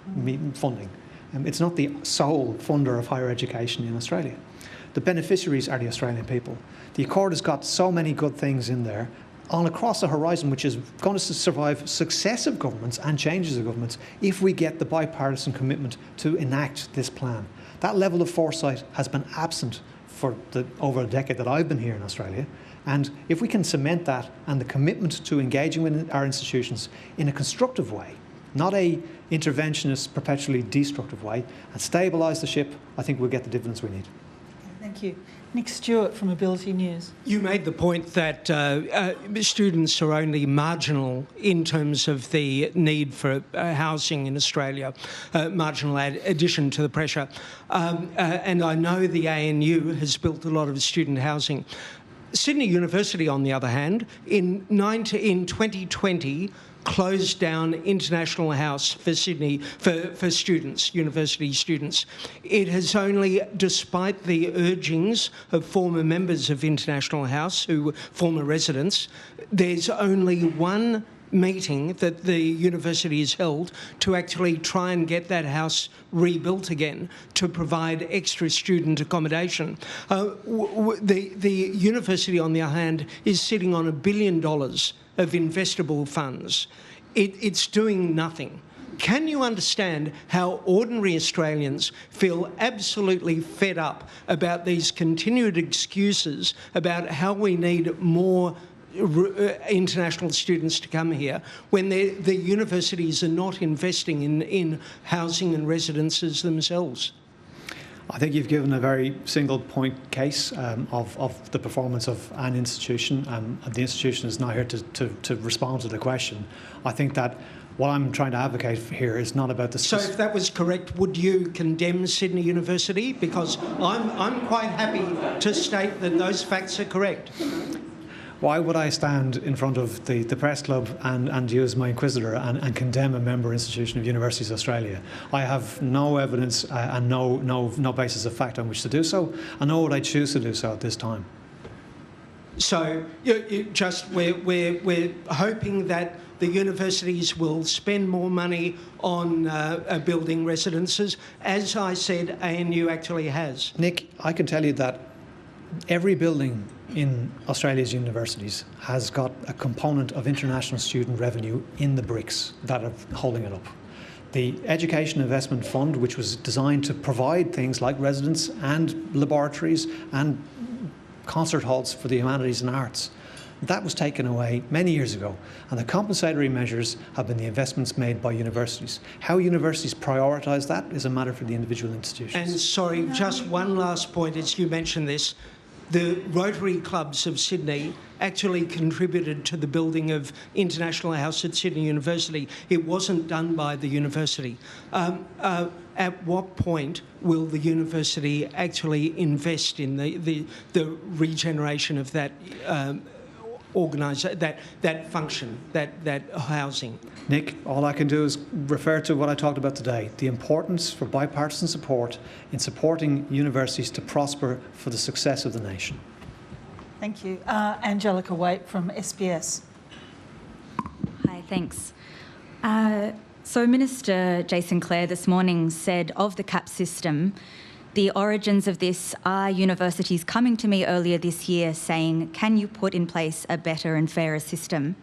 funding. It's not the sole funder of higher education in Australia. The beneficiaries are the Australian people. The Accord has got so many good things in there on across the horizon, which is going to survive successive governments and changes of governments if we get the bipartisan commitment to enact this plan. That level of foresight has been absent for over a decade that I've been here in Australia. And if we can cement that and the commitment to engaging with our institutions in a constructive way, not a interventionist, perpetually destructive way, and stabilise the ship, I think we'll get the dividends we need. Thank you. Nick Stewart from Ability News. You made the point that students are only marginal in terms of the need for housing in Australia, marginal addition to the pressure. And I know the ANU has built a lot of student housing. Sydney University, on the other hand, in 2020, closed down International House for Sydney for students, university students. It has only, despite the urgings of former members of International House, who were former residents, there's only one meeting that the university has held to actually try and get that house rebuilt again to provide extra student accommodation. The university, on the other hand, is sitting on $1 billion of investable funds. It's doing nothing. Can you understand how ordinary Australians feel absolutely fed up about these continued excuses about how we need more international students to come here when the universities are not investing in housing and residences themselves? I think you've given a very single point case of the performance of an institution. The institution is not here to respond to the question. I think that what I'm trying to advocate here is not about the... So if that was correct, would you condemn Sydney University? Because I'm quite happy to state that those facts are correct. Why would I stand in front of the press club and use my inquisitor and condemn a member institution of Universities Australia? I have no evidence and no basis of fact on which to do so, and nor would I choose to do so at this time. So we're hoping that the universities will spend more money on building residences. As I said, ANU actually has. Nick, I can tell you that every building in Australia's universities has got a component of international student revenue in the bricks that are holding it up. The Education Investment Fund, which was designed to provide things like residence and laboratories and concert halls for the humanities and arts, that was taken away many years ago, and the compensatory measures have been the investments made by universities. How universities prioritise that is a matter for the individual institutions. And sorry, just one last point, as you mentioned this, the Rotary Clubs of Sydney actually contributed to the building of International House at Sydney University. It wasn't done by the university. At what point will the university actually invest in the regeneration of that that function, that housing? Nick, all I can do is refer to what I talked about today, the importance for bipartisan support in supporting universities to prosper for the success of the nation. Thank you. Angelica Waite from SBS. Hi, thanks. So Minister Jason Clare this morning said of the CAP system, the origins of this are universities coming to me earlier this year saying, can you put in place a better and fairer system?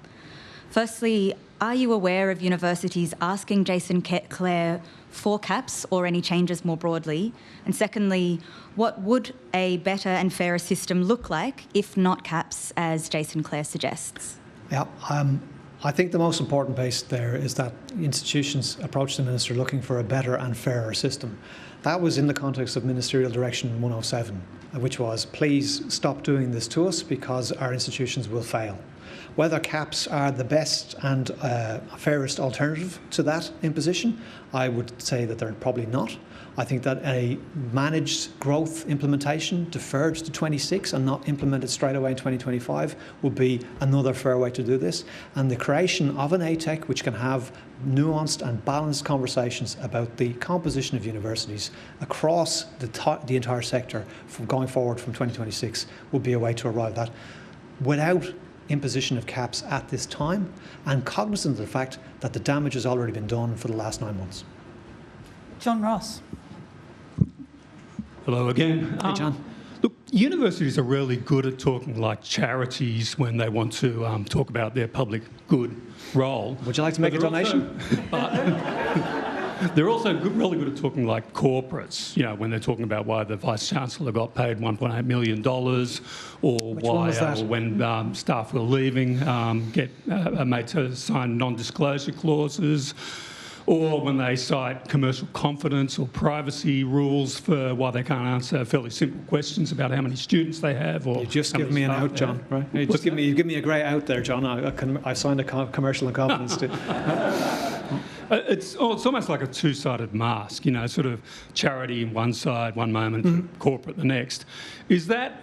Firstly, are you aware of universities asking Jason Clare for caps or any changes more broadly? And secondly, what would a better and fairer system look like if not caps, as Jason Clare suggests? Yeah, I think the most important piece there is that institutions approach the Minister looking for a better and fairer system. That was in the context of Ministerial Direction 107, which was, please stop doing this to us because our institutions will fail. Whether caps are the best and fairest alternative to that imposition, I would say that they're probably not. I think that a managed growth implementation deferred to 26 and not implemented straight away in 2025 would be another fair way to do this. And the creation of an ATEC which can have nuanced and balanced conversations about the composition of universities across the entire sector from going forward from 2026 would be a way to arrive at that without imposition of caps at this time and cognizant of the fact that the damage has already been done for the last 9 months. John Ross. Hello again. Hey, John. Look, universities are really good at talking like charities when they want to talk about their public good role. Would you like to make a donation? They're also really good at talking like corporates, you know, when they're talking about why the Vice-Chancellor got paid $1.8 million or when staff were leaving are made to sign non-disclosure clauses, or when they cite commercial confidence or privacy rules for why they can't answer fairly simple questions about how many students they have. Or you just give me an out, John. Right? You just give me a grey out there, John. I signed a commercial in confidence too. It's almost like a two-sided mask, you know, sort of charity in one side one moment, corporate the next. Has that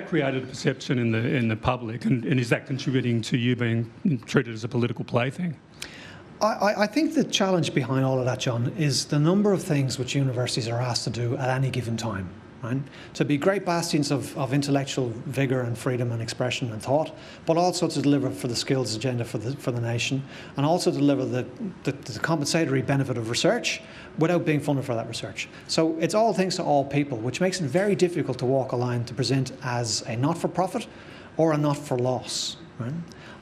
created a perception in the public, and is that contributing to you being treated as a political plaything? I think the challenge behind all of that, John, is the number of things which universities are asked to do at any given time. Right? To be great bastions of intellectual vigour and freedom and expression and thought, but also to deliver for the skills agenda for the nation, and also deliver the compensatory benefit of research without being funded for that research. So it's all things to all people, which makes it very difficult to walk a line to present as a not-for-profit or a not-for-loss. Right?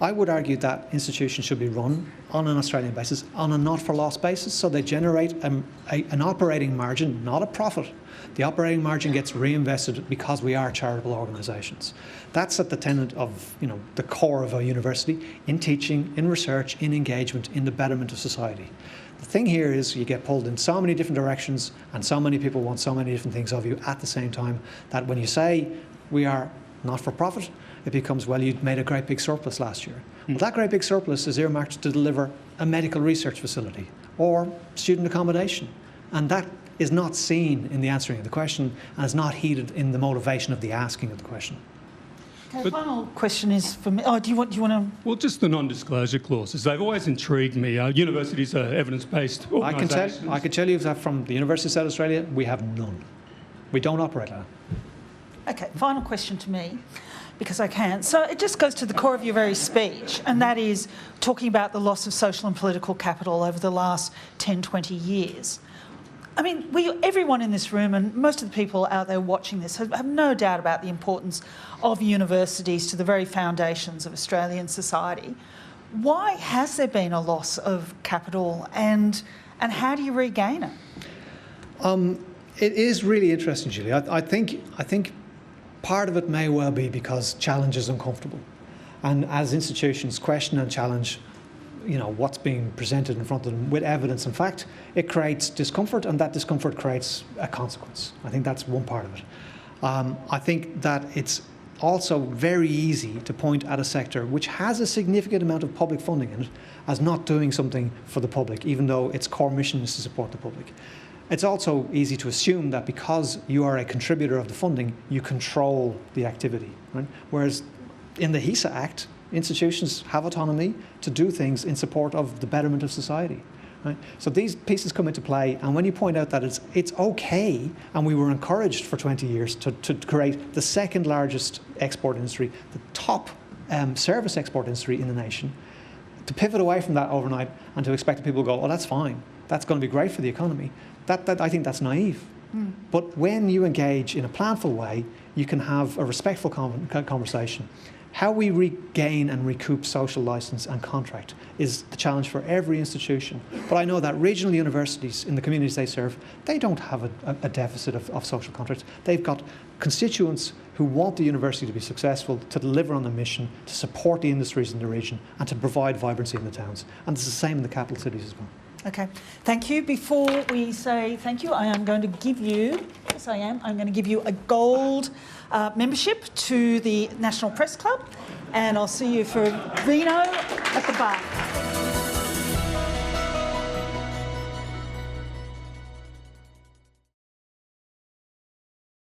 I would argue that institutions should be run on an Australian basis, on a not-for-loss basis, so they generate an operating margin, not a profit. The operating margin gets reinvested because we are charitable organisations. That's at the tenet of, you know, the core of a university, in teaching, in research, in engagement, in the betterment of society. The thing here is you get pulled in so many different directions and so many people want so many different things of you at the same time that when you say we are not-for-profit, it becomes, well, you made a great big surplus last year. Well, that great big surplus is earmarked to deliver a medical research facility or student accommodation. And that is not seen in the answering of the question and is not heeded in the motivation of the asking of the question. Okay, the final question is for me. Oh, do you want to? Well, just the non-disclosure clauses. They've always intrigued me. Universities are evidence-based organisations. I can tell you that from the University of South Australia, we have none. We don't operate like that. Okay, final question to me, because I can. So it just goes to the core of your very speech, and that is talking about the loss of social and political capital over the last 10, 20 years. I mean, everyone in this room and most of the people out there watching this have no doubt about the importance of universities to the very foundations of Australian society. Why has there been a loss of capital, and And how do you regain it? It is really interesting, Julie. I think part of it may well be because challenge is uncomfortable. And as institutions question and challenge, what's being presented in front of them with evidence and fact, it creates discomfort, and that discomfort creates a consequence. I think that's one part of it. I think that it's also very easy to point at a sector which has a significant amount of public funding in it as not doing something for the public, even though its core mission is to support the public. It's also easy to assume that because you are a contributor of the funding, you control the activity, right? Whereas in the HESA Act, institutions have autonomy to do things in support of the betterment of society. Right? So these pieces come into play, and when you point out that it's okay, and we were encouraged for 20 years to create the second largest export industry, the top service export industry in the nation, to pivot away from that overnight and to expect that people go, oh, that's fine, that's going to be great for the economy, that I think that's naive. But when you engage in a planful way, you can have a respectful conversation. How we regain and recoup social licence and contract is the challenge for every institution. But I know that regional universities in the communities they serve, they don't have a deficit of social contracts. They've got constituents who want the university to be successful, to deliver on the mission, to support the industries in the region, and to provide vibrancy in the towns. And it's the same in the capital cities as well. Okay, thank you. Before we say thank you, I am going to give you, yes I am, I'm going to give you a gold membership to the National Press Club, and I'll see you for Vino at the bar.